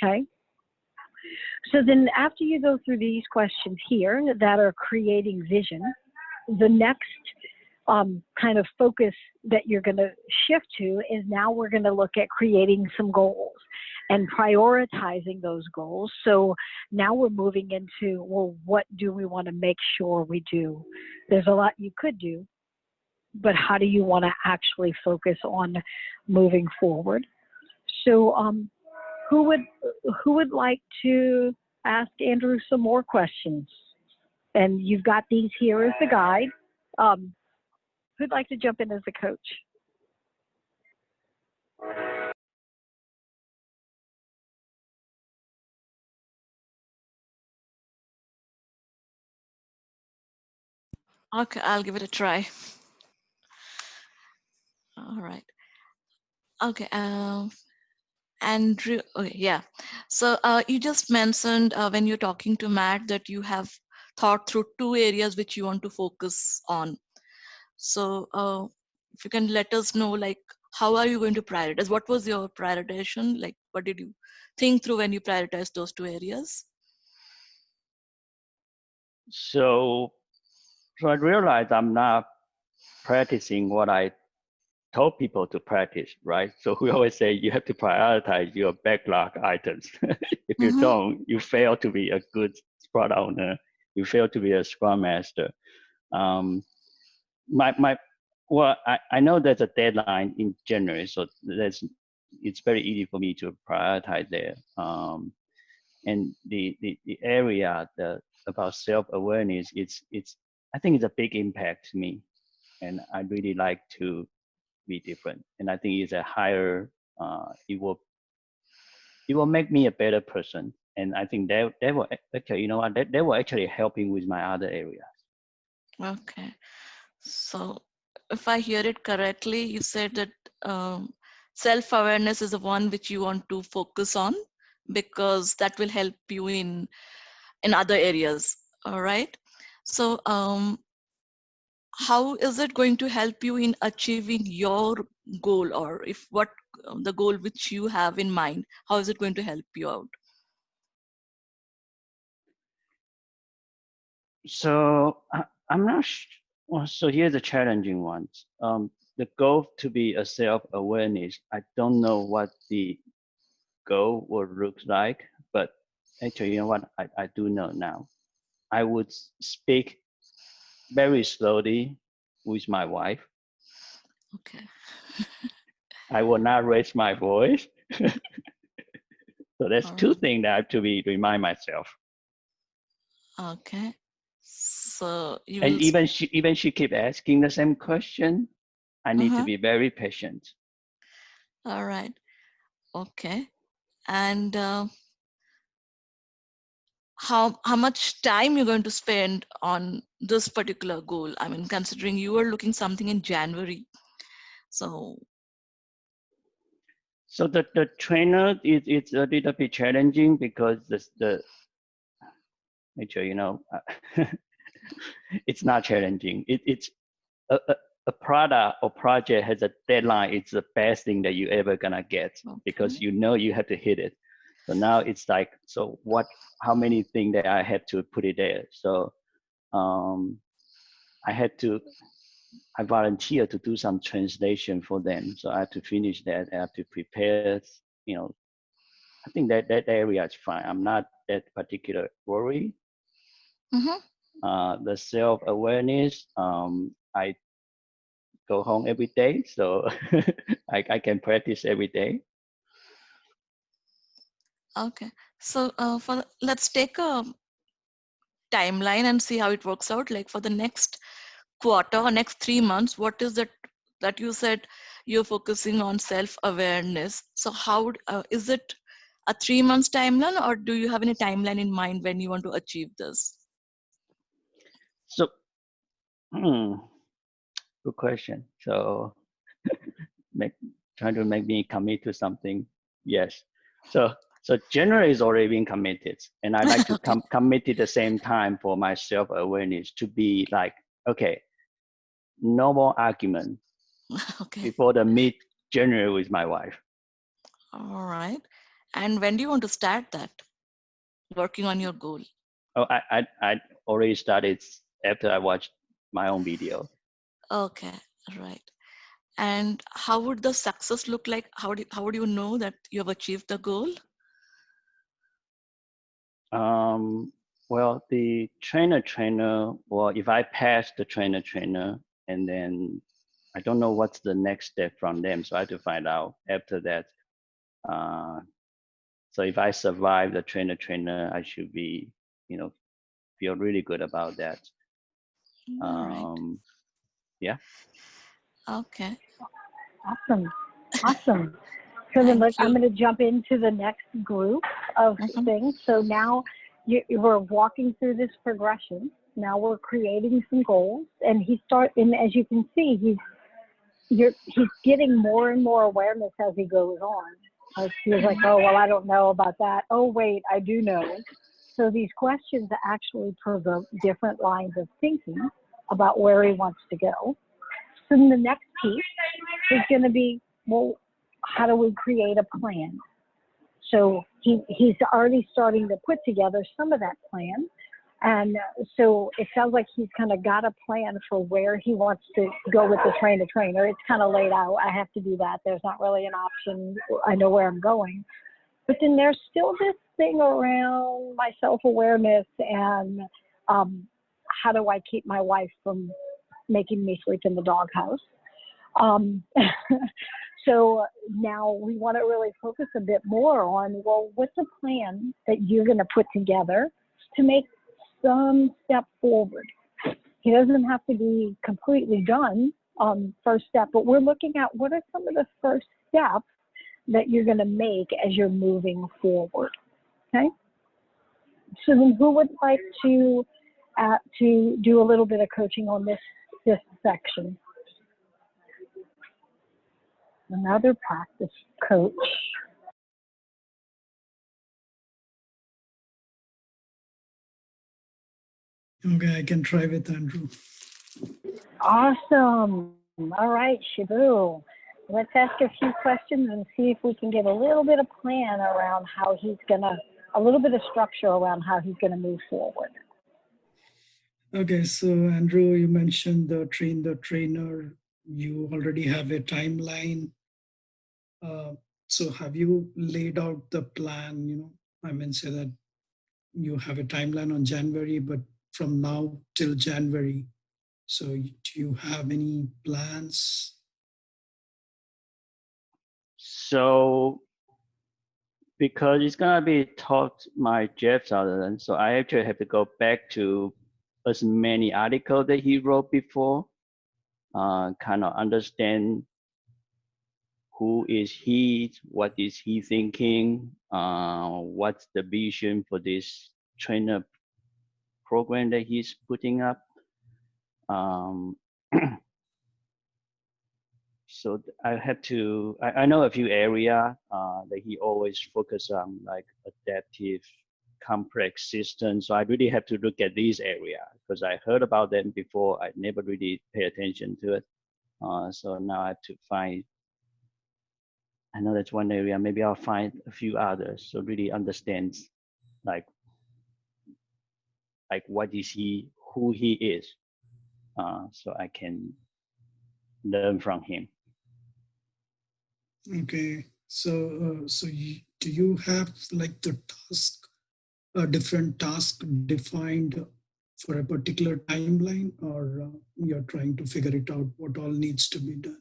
okay? So then after you go through these questions here that are creating vision, the next kind of focus that you're going to shift to is now we're going to look at creating some goals and prioritizing those goals. So now we're moving into, well, what do we want to make sure we do? There's a lot you could do, but how do you want to actually focus on moving forward? So who would like to ask Andrew some more questions? And you've got these here as the guide. Who'd like to jump in as the coach? Okay, I'll give it a try. All right. Okay. Andrew. Okay. Yeah. So you just mentioned when you're talking to Matt that you have thought through 2 areas which you want to focus on. So if you can let us know, like, how are you going to prioritize? What was your prioritization? Like, what did you think through when you prioritized those 2 areas? So I realized I'm not practicing what I told people to practice, right? So we always say you have to prioritize your backlog items. If you don't, you fail to be a good product owner. You fail to be a scrum master. Well, I know there's a deadline in January, so it's very easy for me to prioritize there. And the area about self-awareness, I think it's a big impact to me, and I really like to be different. And I think it's a higher, it will make me a better person. And I think that will actually, you know what, that will actually helping with my other areas. Okay. So if I hear it correctly, you said that self-awareness is the one which you want to focus on because that will help you in other areas. All right. So how is it going to help you in achieving your goal, or if what the goal which you have in mind, how is it going to help you out? So I'm not well, so here's the challenging ones. The goal to be a self-awareness, I don't know what the goal will look like, but actually, you know what, I do know now. I would speak very slowly with my wife. Okay. I will not raise my voice. So that's All 2 right. things that I have to remind myself. Okay. So you And will. even she keep asking the same question. I need to be very patient. All right. Okay. And how much time you're going to spend on this particular goal? I mean, considering you were looking something in January. So the trainer it's a little bit challenging because actually, you know, it's not challenging. It's a product or project has a deadline. It's the best thing that you ever gonna get because you know you have to hit it. So now it's like, so how many things that I had to put it there. So I volunteered to do some translation for them. So I have to finish that. I have to prepare, you know, I think that area is fine. I'm not that particular worried. The self-awareness, I go home every day, so I can practice every day. okay. So let's take a timeline and see how it works out. Like for the next quarter or next 3 months, what is that you said you're focusing on self-awareness? So how is it a 3 months timeline, or do you have any timeline in mind when you want to achieve this? So, good question. So, trying to make me commit to something. Yes. So January is already been committed, and I like to commit at the same time for my self-awareness to be like, okay, no more argument Okay. before the mid-January with my wife. All right. And when do you want to start that? Working on your goal. Oh, I already started after I watched my own video. Okay. Right. And how would the success look like? How would you know that you have achieved the goal? Well, the trainer, well, if I pass the trainer, and then I don't know what's the next step from them. So I have to find out after that. So if I survive the trainer, I should be, feel really good about that. All right. Yeah. Okay. Awesome. Awesome. So then Thank I'm you. going to jump into the next group of things. So now we're walking through this progression. Now we're creating some goals, and and as you can see, he's getting more and more awareness as he goes on. He's like, oh, well, I don't know about that. Oh, wait, I do know. So these questions actually provoke different lines of thinking about where he wants to go. So then the next piece is going to be, well, how do we create a plan? So he's already starting to put together some of that plan. And so it sounds like he's kind of got a plan for where he wants to go with the trainer. It's kind of laid out. I have to do that. There's not really an option. I know where I'm going. But then there's still this thing around my self-awareness and how do I keep my wife from making me sleep in the doghouse? So now we want to really focus a bit more on, well, what's a plan that you're going to put together to make some step forward? He doesn't have to be completely done first step, but we're looking at what are some of the first steps that you're going to make as you're moving forward. Okay. So then, who would like to do a little bit of coaching on this section? Another practice coach. Okay, I can try with Andrew. Awesome. All right, Shibu. Let's ask a few questions and see if we can get a little bit of plan around how a little bit of structure around how he's going to move forward. Okay, so Andrew, you mentioned the trainer. You already have a timeline. So have you laid out the plan? I mean, say that you have a timeline on January, but from now till January. So do you have any plans? So because it's gonna be taught my Jeff Sutherland, so I actually have to go back to as many articles that he wrote before, kind of understand who is he, what is he thinking, what's the vision for this trainer program that he's putting up. So I had to, I know a few areas that he always focus on, like adaptive complex systems. So I really have to look at these areas because I heard about them before. I never really pay attention to it. So now I have to find, I know that's one area, maybe I'll find a few others. So really understands like what is he, who he is. So I can learn from him. Okay, so do you have like the different task defined for a particular timeline, or you're trying to figure it out what all needs to be done?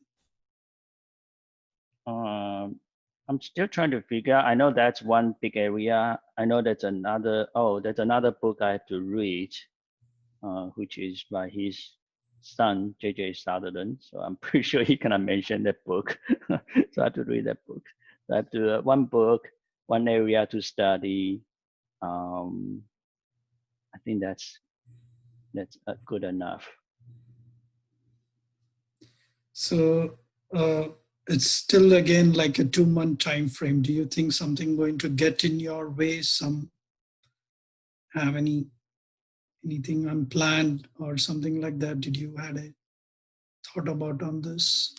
I'm still trying to figure out. I know that's one big area. I know that's another. Oh, that's another book I have to read, which is by his son, J.J. Sutherland. So I'm pretty sure he cannot mention that book. So I have to read that book. So I have to one book, one area to study. I think that's good enough. So it's still again like a 2-month time frame. Do you think something going to get in your way? Some have anything unplanned or something like that? Did you had thought about on this?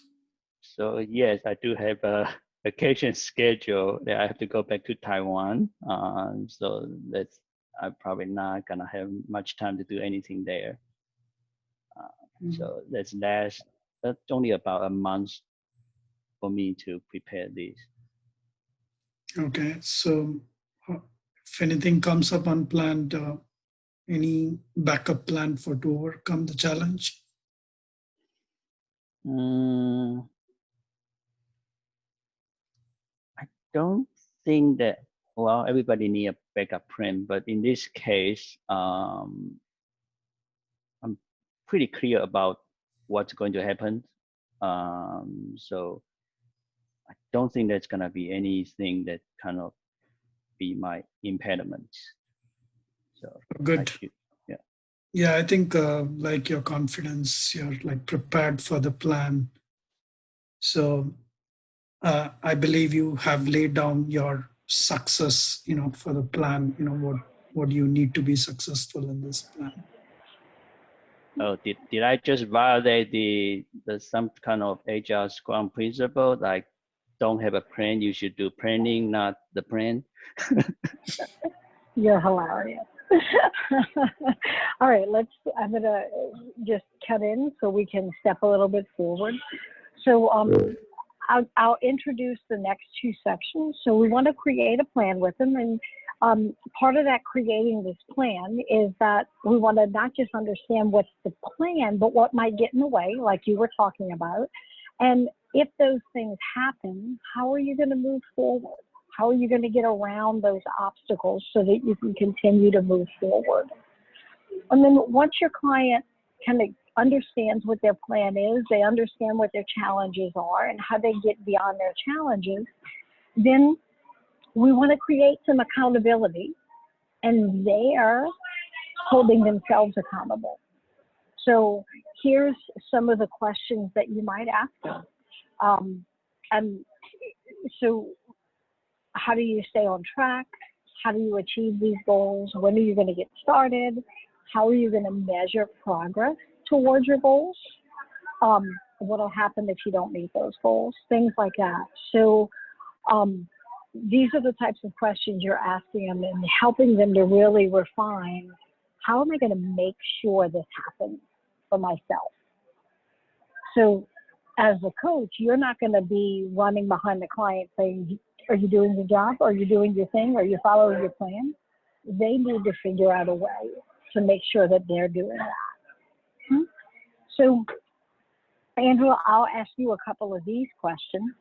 So yes, I do have a vacation schedule that I have to go back to Taiwan. So I'm probably not gonna have much time to do anything there. So that's only about a month for me to prepare this. Okay, so if anything comes up unplanned, any backup plan to overcome the challenge? I don't think that, well, everybody need a backup plan, but in this case, I'm pretty clear about what's going to happen. So I don't think there's gonna be anything that kind of be my impediment. So Good. Yeah. Yeah, I think like your confidence, you're like prepared for the plan. So I believe you have laid down your success, for the plan, what you need to be successful in this plan. Oh, did I just violate the some kind of agile Scrum principle, like don't have a plan, you should do planning, not the plan? You're hilarious. All right, I'm gonna just cut in so we can step a little bit forward. So I'll introduce the next two sections. So we want to create a plan with them, and part of that creating this plan is that we want to not just understand what's the plan, but what might get in the way, like you were talking about. And if those things happen, how are you going to move forward? How are you going to get around those obstacles so that you can continue to move forward? And then once your client kind of understands what their plan is, they understand what their challenges are and how they get beyond their challenges, then we want to create some accountability, and they are holding themselves accountable. So here's some of the questions that you might ask them. And so how do you stay on track? How do you achieve these goals? When are you going to get started? How are you going to measure progress towards your goals? What will happen if you don't meet those goals? Things like that. So these are the types of questions you're asking them and helping them to really refine, how am I going to make sure this happens for myself? So as a coach, you're not going to be running behind the client saying, are you doing your job? Are you doing your thing? Are you following your plan? They need to figure out a way to make sure that they're doing that. So, Andrew, I'll ask you a couple of these questions.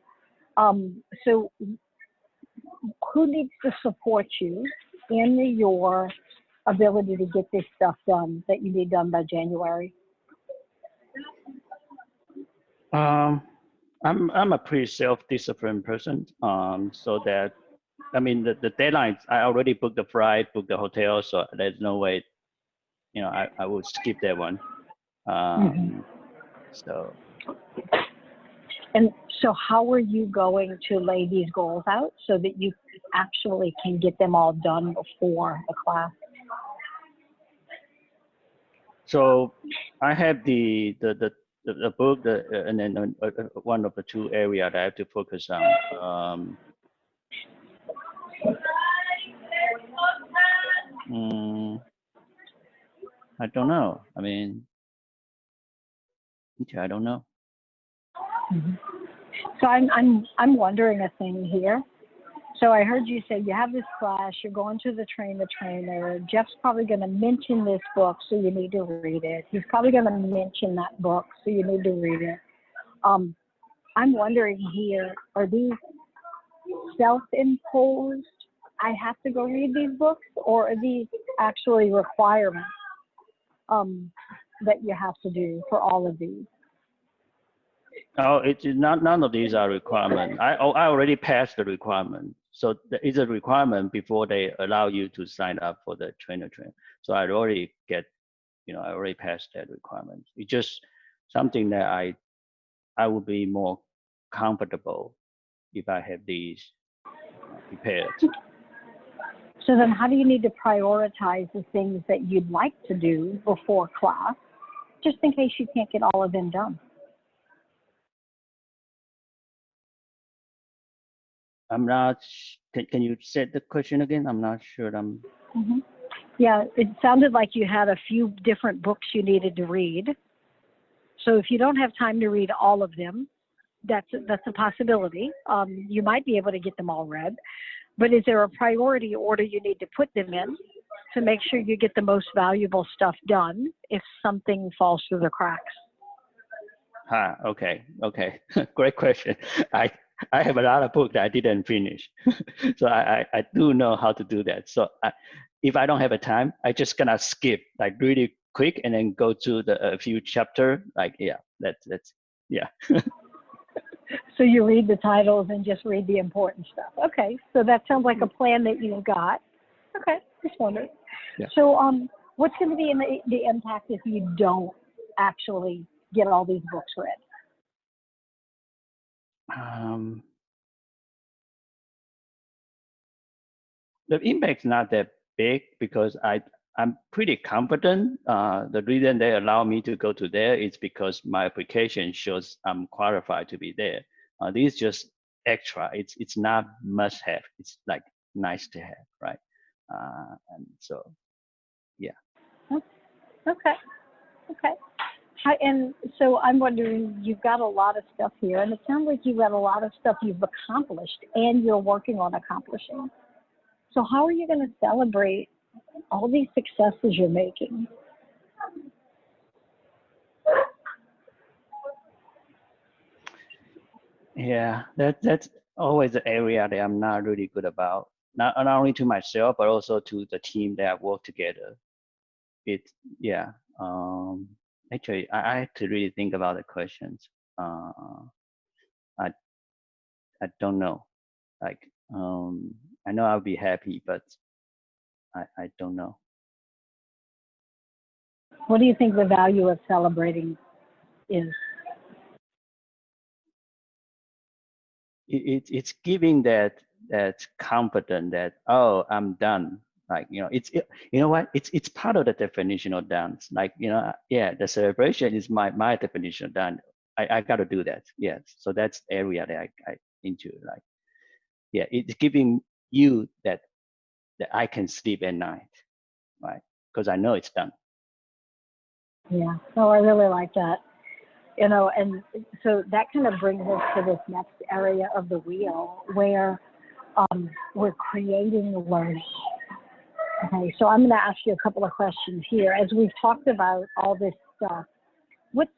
So, who needs to support you in your ability to get this stuff done that you need done by January? I'm a pretty self-disciplined person. So that, I mean, the deadlines, I already booked the flight, booked the hotel, so there's no way, I would skip that one. So. And so how are you going to lay these goals out so that you actually can get them all done before the class? So I have the book, and then one of the two areas that I have to focus on. I don't know. I mean, I don't know. So I'm wondering a thing here. So I heard you say you have this class, you're going to train the trainer. Jeff's probably going to mention this book, so you need to read it. He's probably going to mention that book, so you need to read it. I'm wondering here, are these self-imposed, I have to go read these books, or are these actually requirements that you have to do for all of these? Oh, it's not. None of these are requirements. I already passed the requirement. So it's a requirement before they allow you to sign up for the trainer. So I already I already passed that requirement. It's just something that I would be more comfortable if I have these prepared. So then how do you need to prioritize the things that you'd like to do before class, just in case you can't get all of them done? I'm not. Can you say the question again? I'm not sure. Mm-hmm. Yeah, it sounded like you had a few different books you needed to read. So if you don't have time to read all of them, that's a possibility. You might be able to get them all read. But is there a priority order you need to put them in to make sure you get the most valuable stuff done if something falls through the cracks? Okay. Great question. I have a lot of books that I didn't finish. So I do know how to do that. So if I don't have a time, I just gonna skip like really quick and then go to a few chapter. Like, yeah, that's yeah. So you read the titles and just read the important stuff. Okay, so that sounds like a plan that you've got. Okay, just wondering. Yeah. So what's going to be the impact if you don't actually get all these books read? The impact's not that big because I'm pretty confident. The reason they allow me to go to there is because my application shows I'm qualified to be there. This is just extra. It's not must have. It's like nice to have, right? And so, yeah. Okay. And so I'm wondering, you've got a lot of stuff here, and it sounds like you've got a lot of stuff you've accomplished and you're working on accomplishing. So how are you going to celebrate all these successes you're making? Yeah, that's always the area that I'm not really good about. Not only to myself, but also to the team that work together. Yeah. Actually, I have to really think about the questions. I don't know. Like, I know I'll be happy, but I don't know. What do you think the value of celebrating is? It's giving that confidence that, oh, I'm done. Like, you know what? It's part of the definition of dance. Like, yeah, the celebration is my definition of done. I got to do that. Yes. So that's the area that I into. Like, yeah, it's giving you that I can sleep at night, right? Because I know it's done. Yeah. Oh, I really like that. And so that kind of brings us to this next area of the wheel where we're creating learning. Okay, so I'm going to ask you a couple of questions here. As we've talked about all this stuff, what's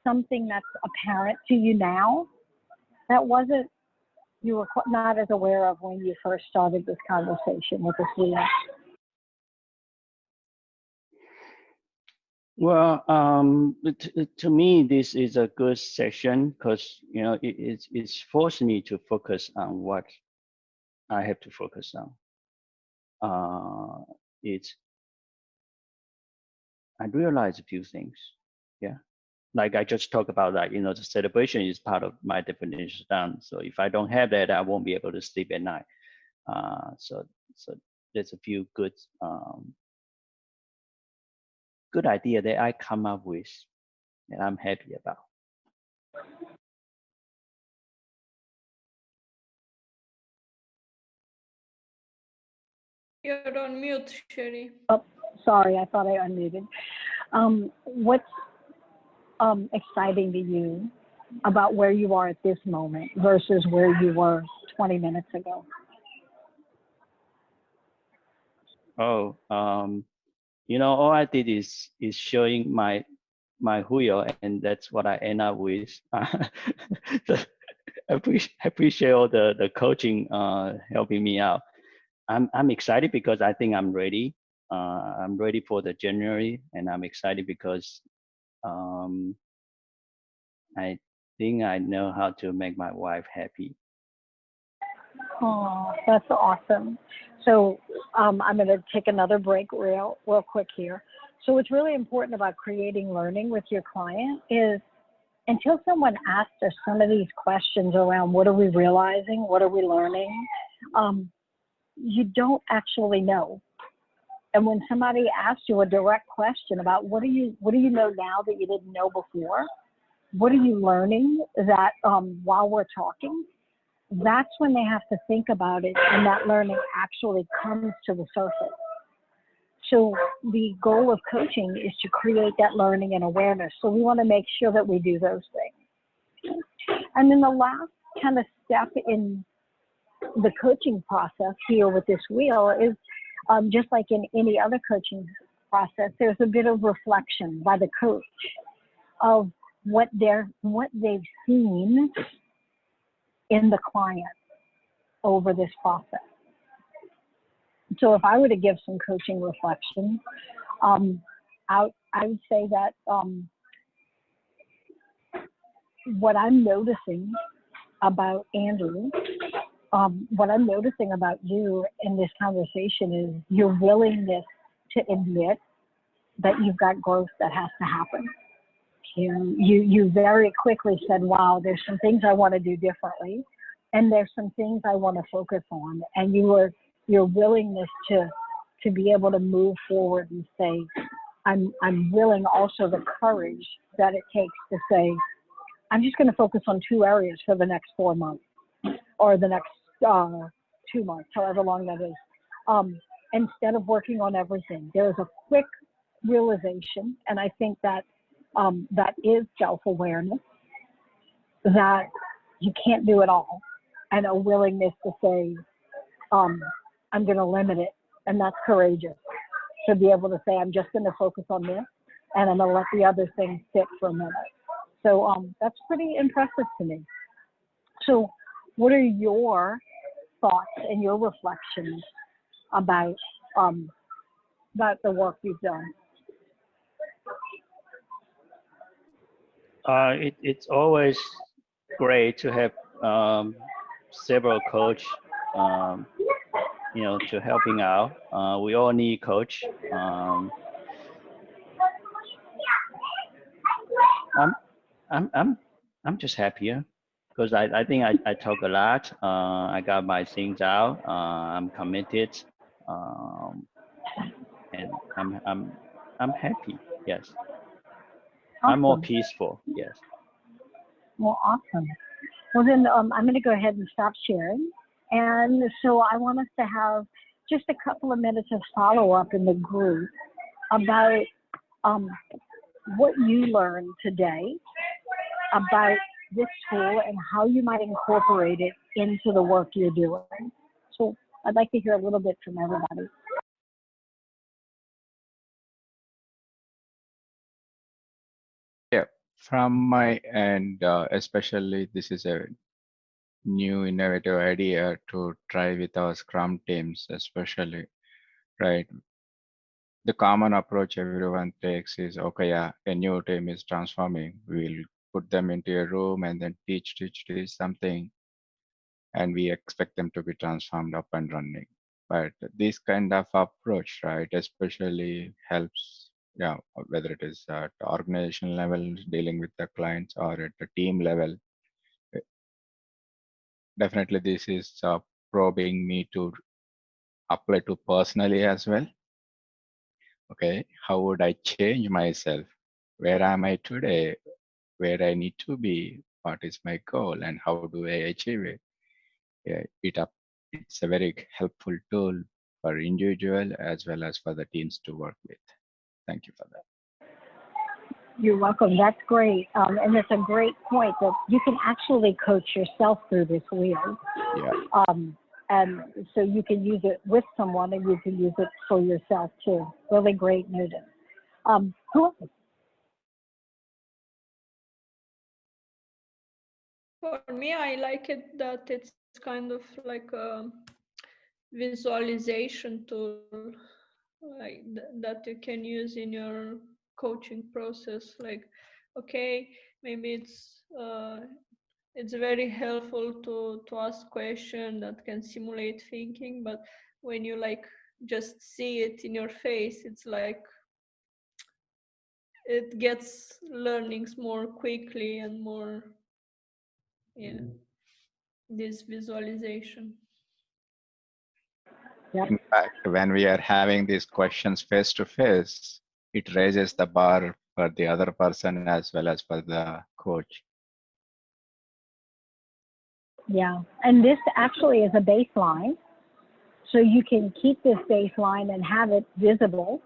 something that's apparent to you now that you were not as aware of when you first started this conversation with this wheel? Well, to me, this is a good session because it's forced me to focus on what I have to focus on. I realized a few things. Yeah, like I just talked about that. The celebration is part of my definition done. So if I don't have that, I won't be able to sleep at night. So there's a few good idea that I come up with that I'm happy about. You're on mute, Cherie. Oh, sorry, I thought I unmuted. What's exciting to you about where you are at this moment versus where you were 20 minutes ago? Oh, all I did is showing my wheel, and that's what I end up with. So I appreciate all the coaching helping me out. I'm excited because I think I'm ready. I'm ready for the January, and I'm excited because I think I know how to make my wife happy. Oh, that's awesome. So I'm going to take another break real quick here. So what's really important about creating learning with your client is until someone asks us some of these questions around what are we realizing, what are we learning, you don't actually know. And when somebody asks you a direct question about what do you know now that you didn't know before, what are you learning that while we're talking, that's when they have to think about it, and that learning actually comes to the surface. So the goal of coaching is to create that learning and awareness. So we want to make sure that we do those things. And then the last kind of step in the coaching process here with this wheel is just like in any other coaching process, there's a bit of reflection by the coach of what they've seen in the client over this process. So if I were to give some coaching reflection, I would say that what I'm noticing about Andrew, what I'm noticing about you in this conversation is your willingness to admit that you've got growth that has to happen. You very quickly said, wow, there's some things I want to do differently, and there's some things I want to focus on. And your willingness to be able to move forward and say, I'm willing, also the courage that it takes to say, I'm just going to focus on 2 areas for the next 4 months or the next 2 months, however long that is, instead of working on everything. There's a quick realization, and I think that that is self-awareness, that you can't do it all, and a willingness to say, I'm going to limit it, and that's courageous, to be able to say, I'm just going to focus on this, and I'm going to let the other things sit for a minute. So that's pretty impressive to me. So what are your thoughts and your reflections about the work you've done? It's always great to have several coach, to helping out. We all need coach. I'm just happier because I think I talk a lot. I got my things out. I'm committed, and I'm happy. Yes. Awesome. I'm more peaceful. Yes. Well, awesome. Well, then I'm going to go ahead and stop sharing. And so I want us to have just a couple of minutes of follow-up in the group about what you learned today about this tool and how you might incorporate it into the work you're doing. So I'd like to hear a little bit from everybody. Yeah, from my end, especially this is a new innovative idea to try with our Scrum teams, especially, right? The common approach everyone takes is, okay, yeah, a new team is transforming. We'll put them into a room and then teach something, and we expect them to be transformed up and running. But this kind of approach, right, especially helps, yeah, whether it is at organization level, dealing with the clients, or at the team level. Definitely, this is probing me to apply to personally as well. Okay, how would I change myself? Where am I today? Where I need to be? What is my goal, and how do I achieve it? Yeah, it's a very helpful tool for individual as well as for the teams to work with. Thank you for that. You're welcome. That's great. And it's a great point that you can actually coach yourself through this wheel. Yeah. And so you can use it with someone and you can use it for yourself too. Really great news. Who else? For me, I like it that it's kind of like a visualization tool, like that you can use in your coaching process. Like, okay, maybe it's very helpful to ask questions that can simulate thinking, but when you like just see it in your face, it's like it gets learnings more quickly and more, yeah, this visualization. Yep. In fact, when we are having these questions face to face, it raises the bar for the other person as well as for the coach. Yeah, and this actually is a baseline. So you can keep this baseline and have it visible,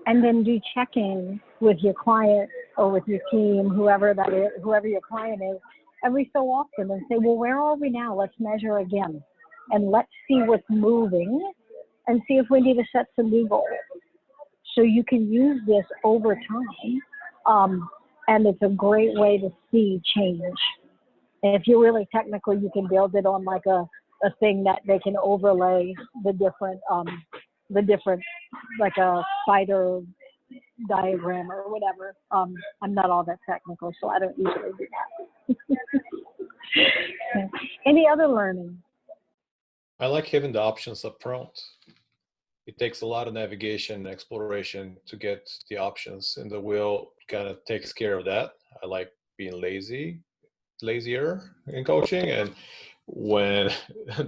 and then do check-in with your client or with your team, whoever that is, whoever your client is, every so often, and say, well, where are we now? Let's measure again, and let's see what's moving, and see if we need to set some new goals. So you can use this over time, and it's a great way to see change. And if you're really technical, you can build it on like a thing that they can overlay the different, like a spider diagram or whatever. I'm not all that technical, so I don't usually do that. Any other learning? I like having the options up front. It takes a lot of navigation and exploration to get the options, and the wheel kind of takes care of that. I like being lazier in coaching, and when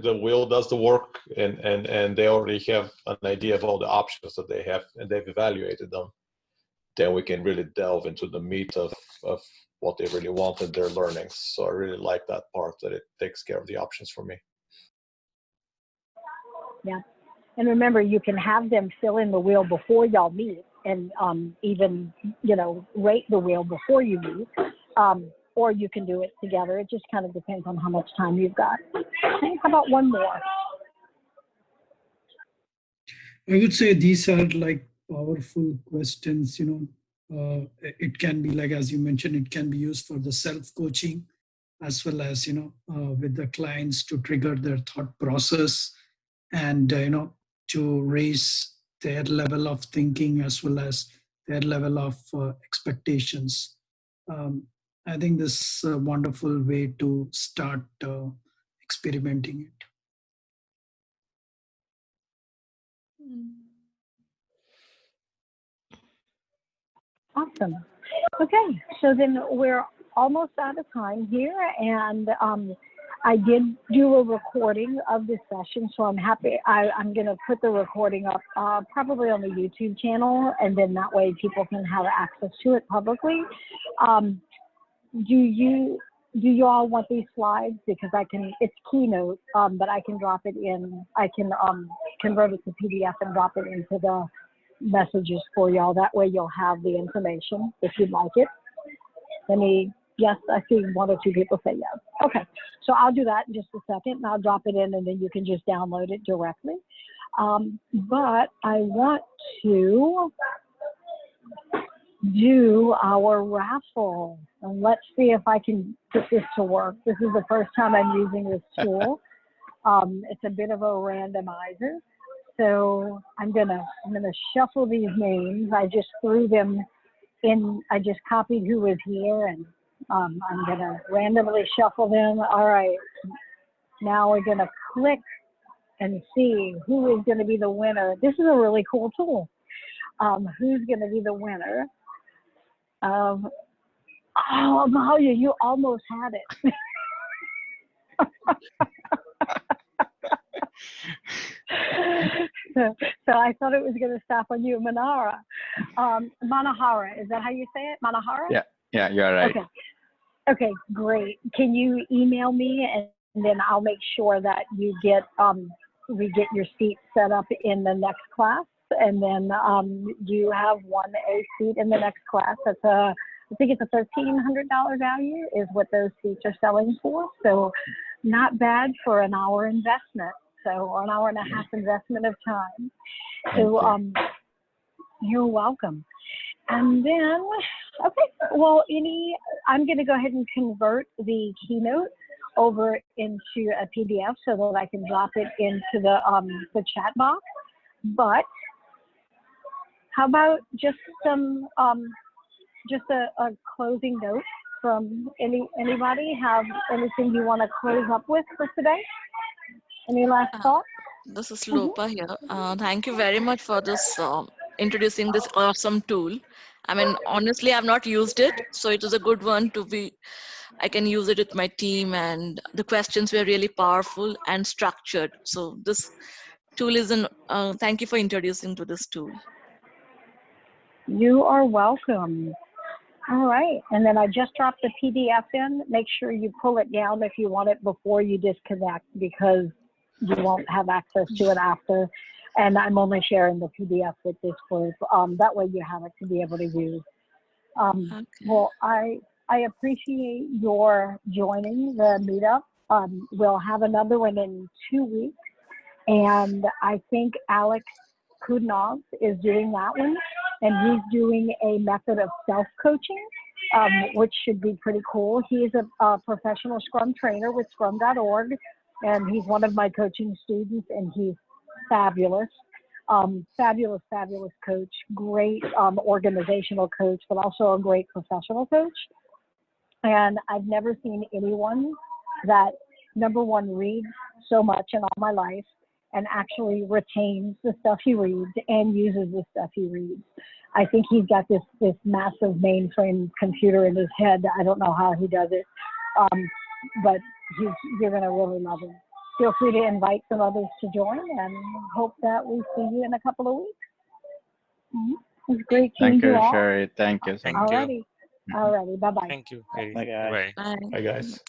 the wheel does the work and they already have an idea of all the options that they have and they've evaluated them, then we can really delve into the meat of what they really want and their learnings. So I really like that part, that it takes care of the options for me. Yeah. And remember, you can have them fill in the wheel before y'all meet, and even, rate the wheel before you meet, or you can do it together. It just kind of depends on how much time you've got. Okay, how about one more? I would say these are like powerful questions, it can be like, as you mentioned, it can be used for the self-coaching as well as, with the clients to trigger their thought process and, to raise their level of thinking as well as their level of expectations. I think this is a wonderful way to start experimenting it. Awesome. Okay, so then we're almost out of time here, and I did do a recording of this session, so I'm happy. I'm going to put the recording up probably on the YouTube channel, and then that way people can have access to it publicly. Do you all want these slides? Because it's Keynote, but I can drop it in, I can convert it to PDF and drop it into the messages for y'all. That way you'll have the information if you'd like it. Yes, I see one or two people say yes. Okay, so I'll do that in just a second, and I'll drop it in, and then you can just download it directly. But I want to do our raffle, and let's see if I can get this to work. This is the first time I'm using this tool. It's a bit of a randomizer. So I'm gonna shuffle these names. I just threw them in. I just copied who was here, and I'm gonna randomly shuffle them. All right. Now we're gonna click and see who is gonna be the winner. This is a really cool tool. Who's gonna be the winner? Oh, Amalia, you almost had it. So I thought it was going to stop on you, Manahara. Manahara, is that how you say it? Manahara? Yeah, you're right. Okay, great. Can you email me, and then I'll make sure that you get we get your seat set up in the next class, and then you have 1A seat in the next class. That's I think it's a $1,300 value is what those seats are selling for. So not bad for an hour investment. So an hour and a half investment of time. So you're welcome. And then, okay, well, I'm going to go ahead and convert the Keynote over into a PDF so that I can drop it into the chat box. But how about just some, just a closing note from anybody? Have anything you want to close up with for today? Any last thoughts? This is Lopa here. Thank you very much for this introducing this awesome tool. I mean, honestly, I've not used it, so it is a good one to be. I can use it with my team, and the questions were really powerful and structured. So this tool is thank you for introducing to this tool. You are welcome. All right, and then I just dropped the PDF in. Make sure you pull it down if you want it before you disconnect, because you won't have access to it after. And I'm only sharing the PDF with this group. That way you have it to be able to use. Okay. Well, I appreciate your joining the meetup. We'll have another one in 2 weeks. And I think Alex Kudnov is doing that one. And he's doing a method of self-coaching, which should be pretty cool. He's a professional Scrum trainer with scrum.org, and he's one of my coaching students, and he's fabulous. Fabulous coach, great organizational coach, but also a great professional coach. And I've never seen anyone that, number one, reads so much in all my life and actually retains the stuff he reads and uses the stuff he reads. I think he's got this massive mainframe computer in his head. I don't know how he does it, but you're going to really love him. Feel free to invite some others to join, and hope that we see you in a couple of weeks. It was great seeing Thank you you, all. Cherie. Thank you so Thank much. you. Alrighty, bye bye. Thank you. Bye, guys. Bye. Bye. Bye, guys.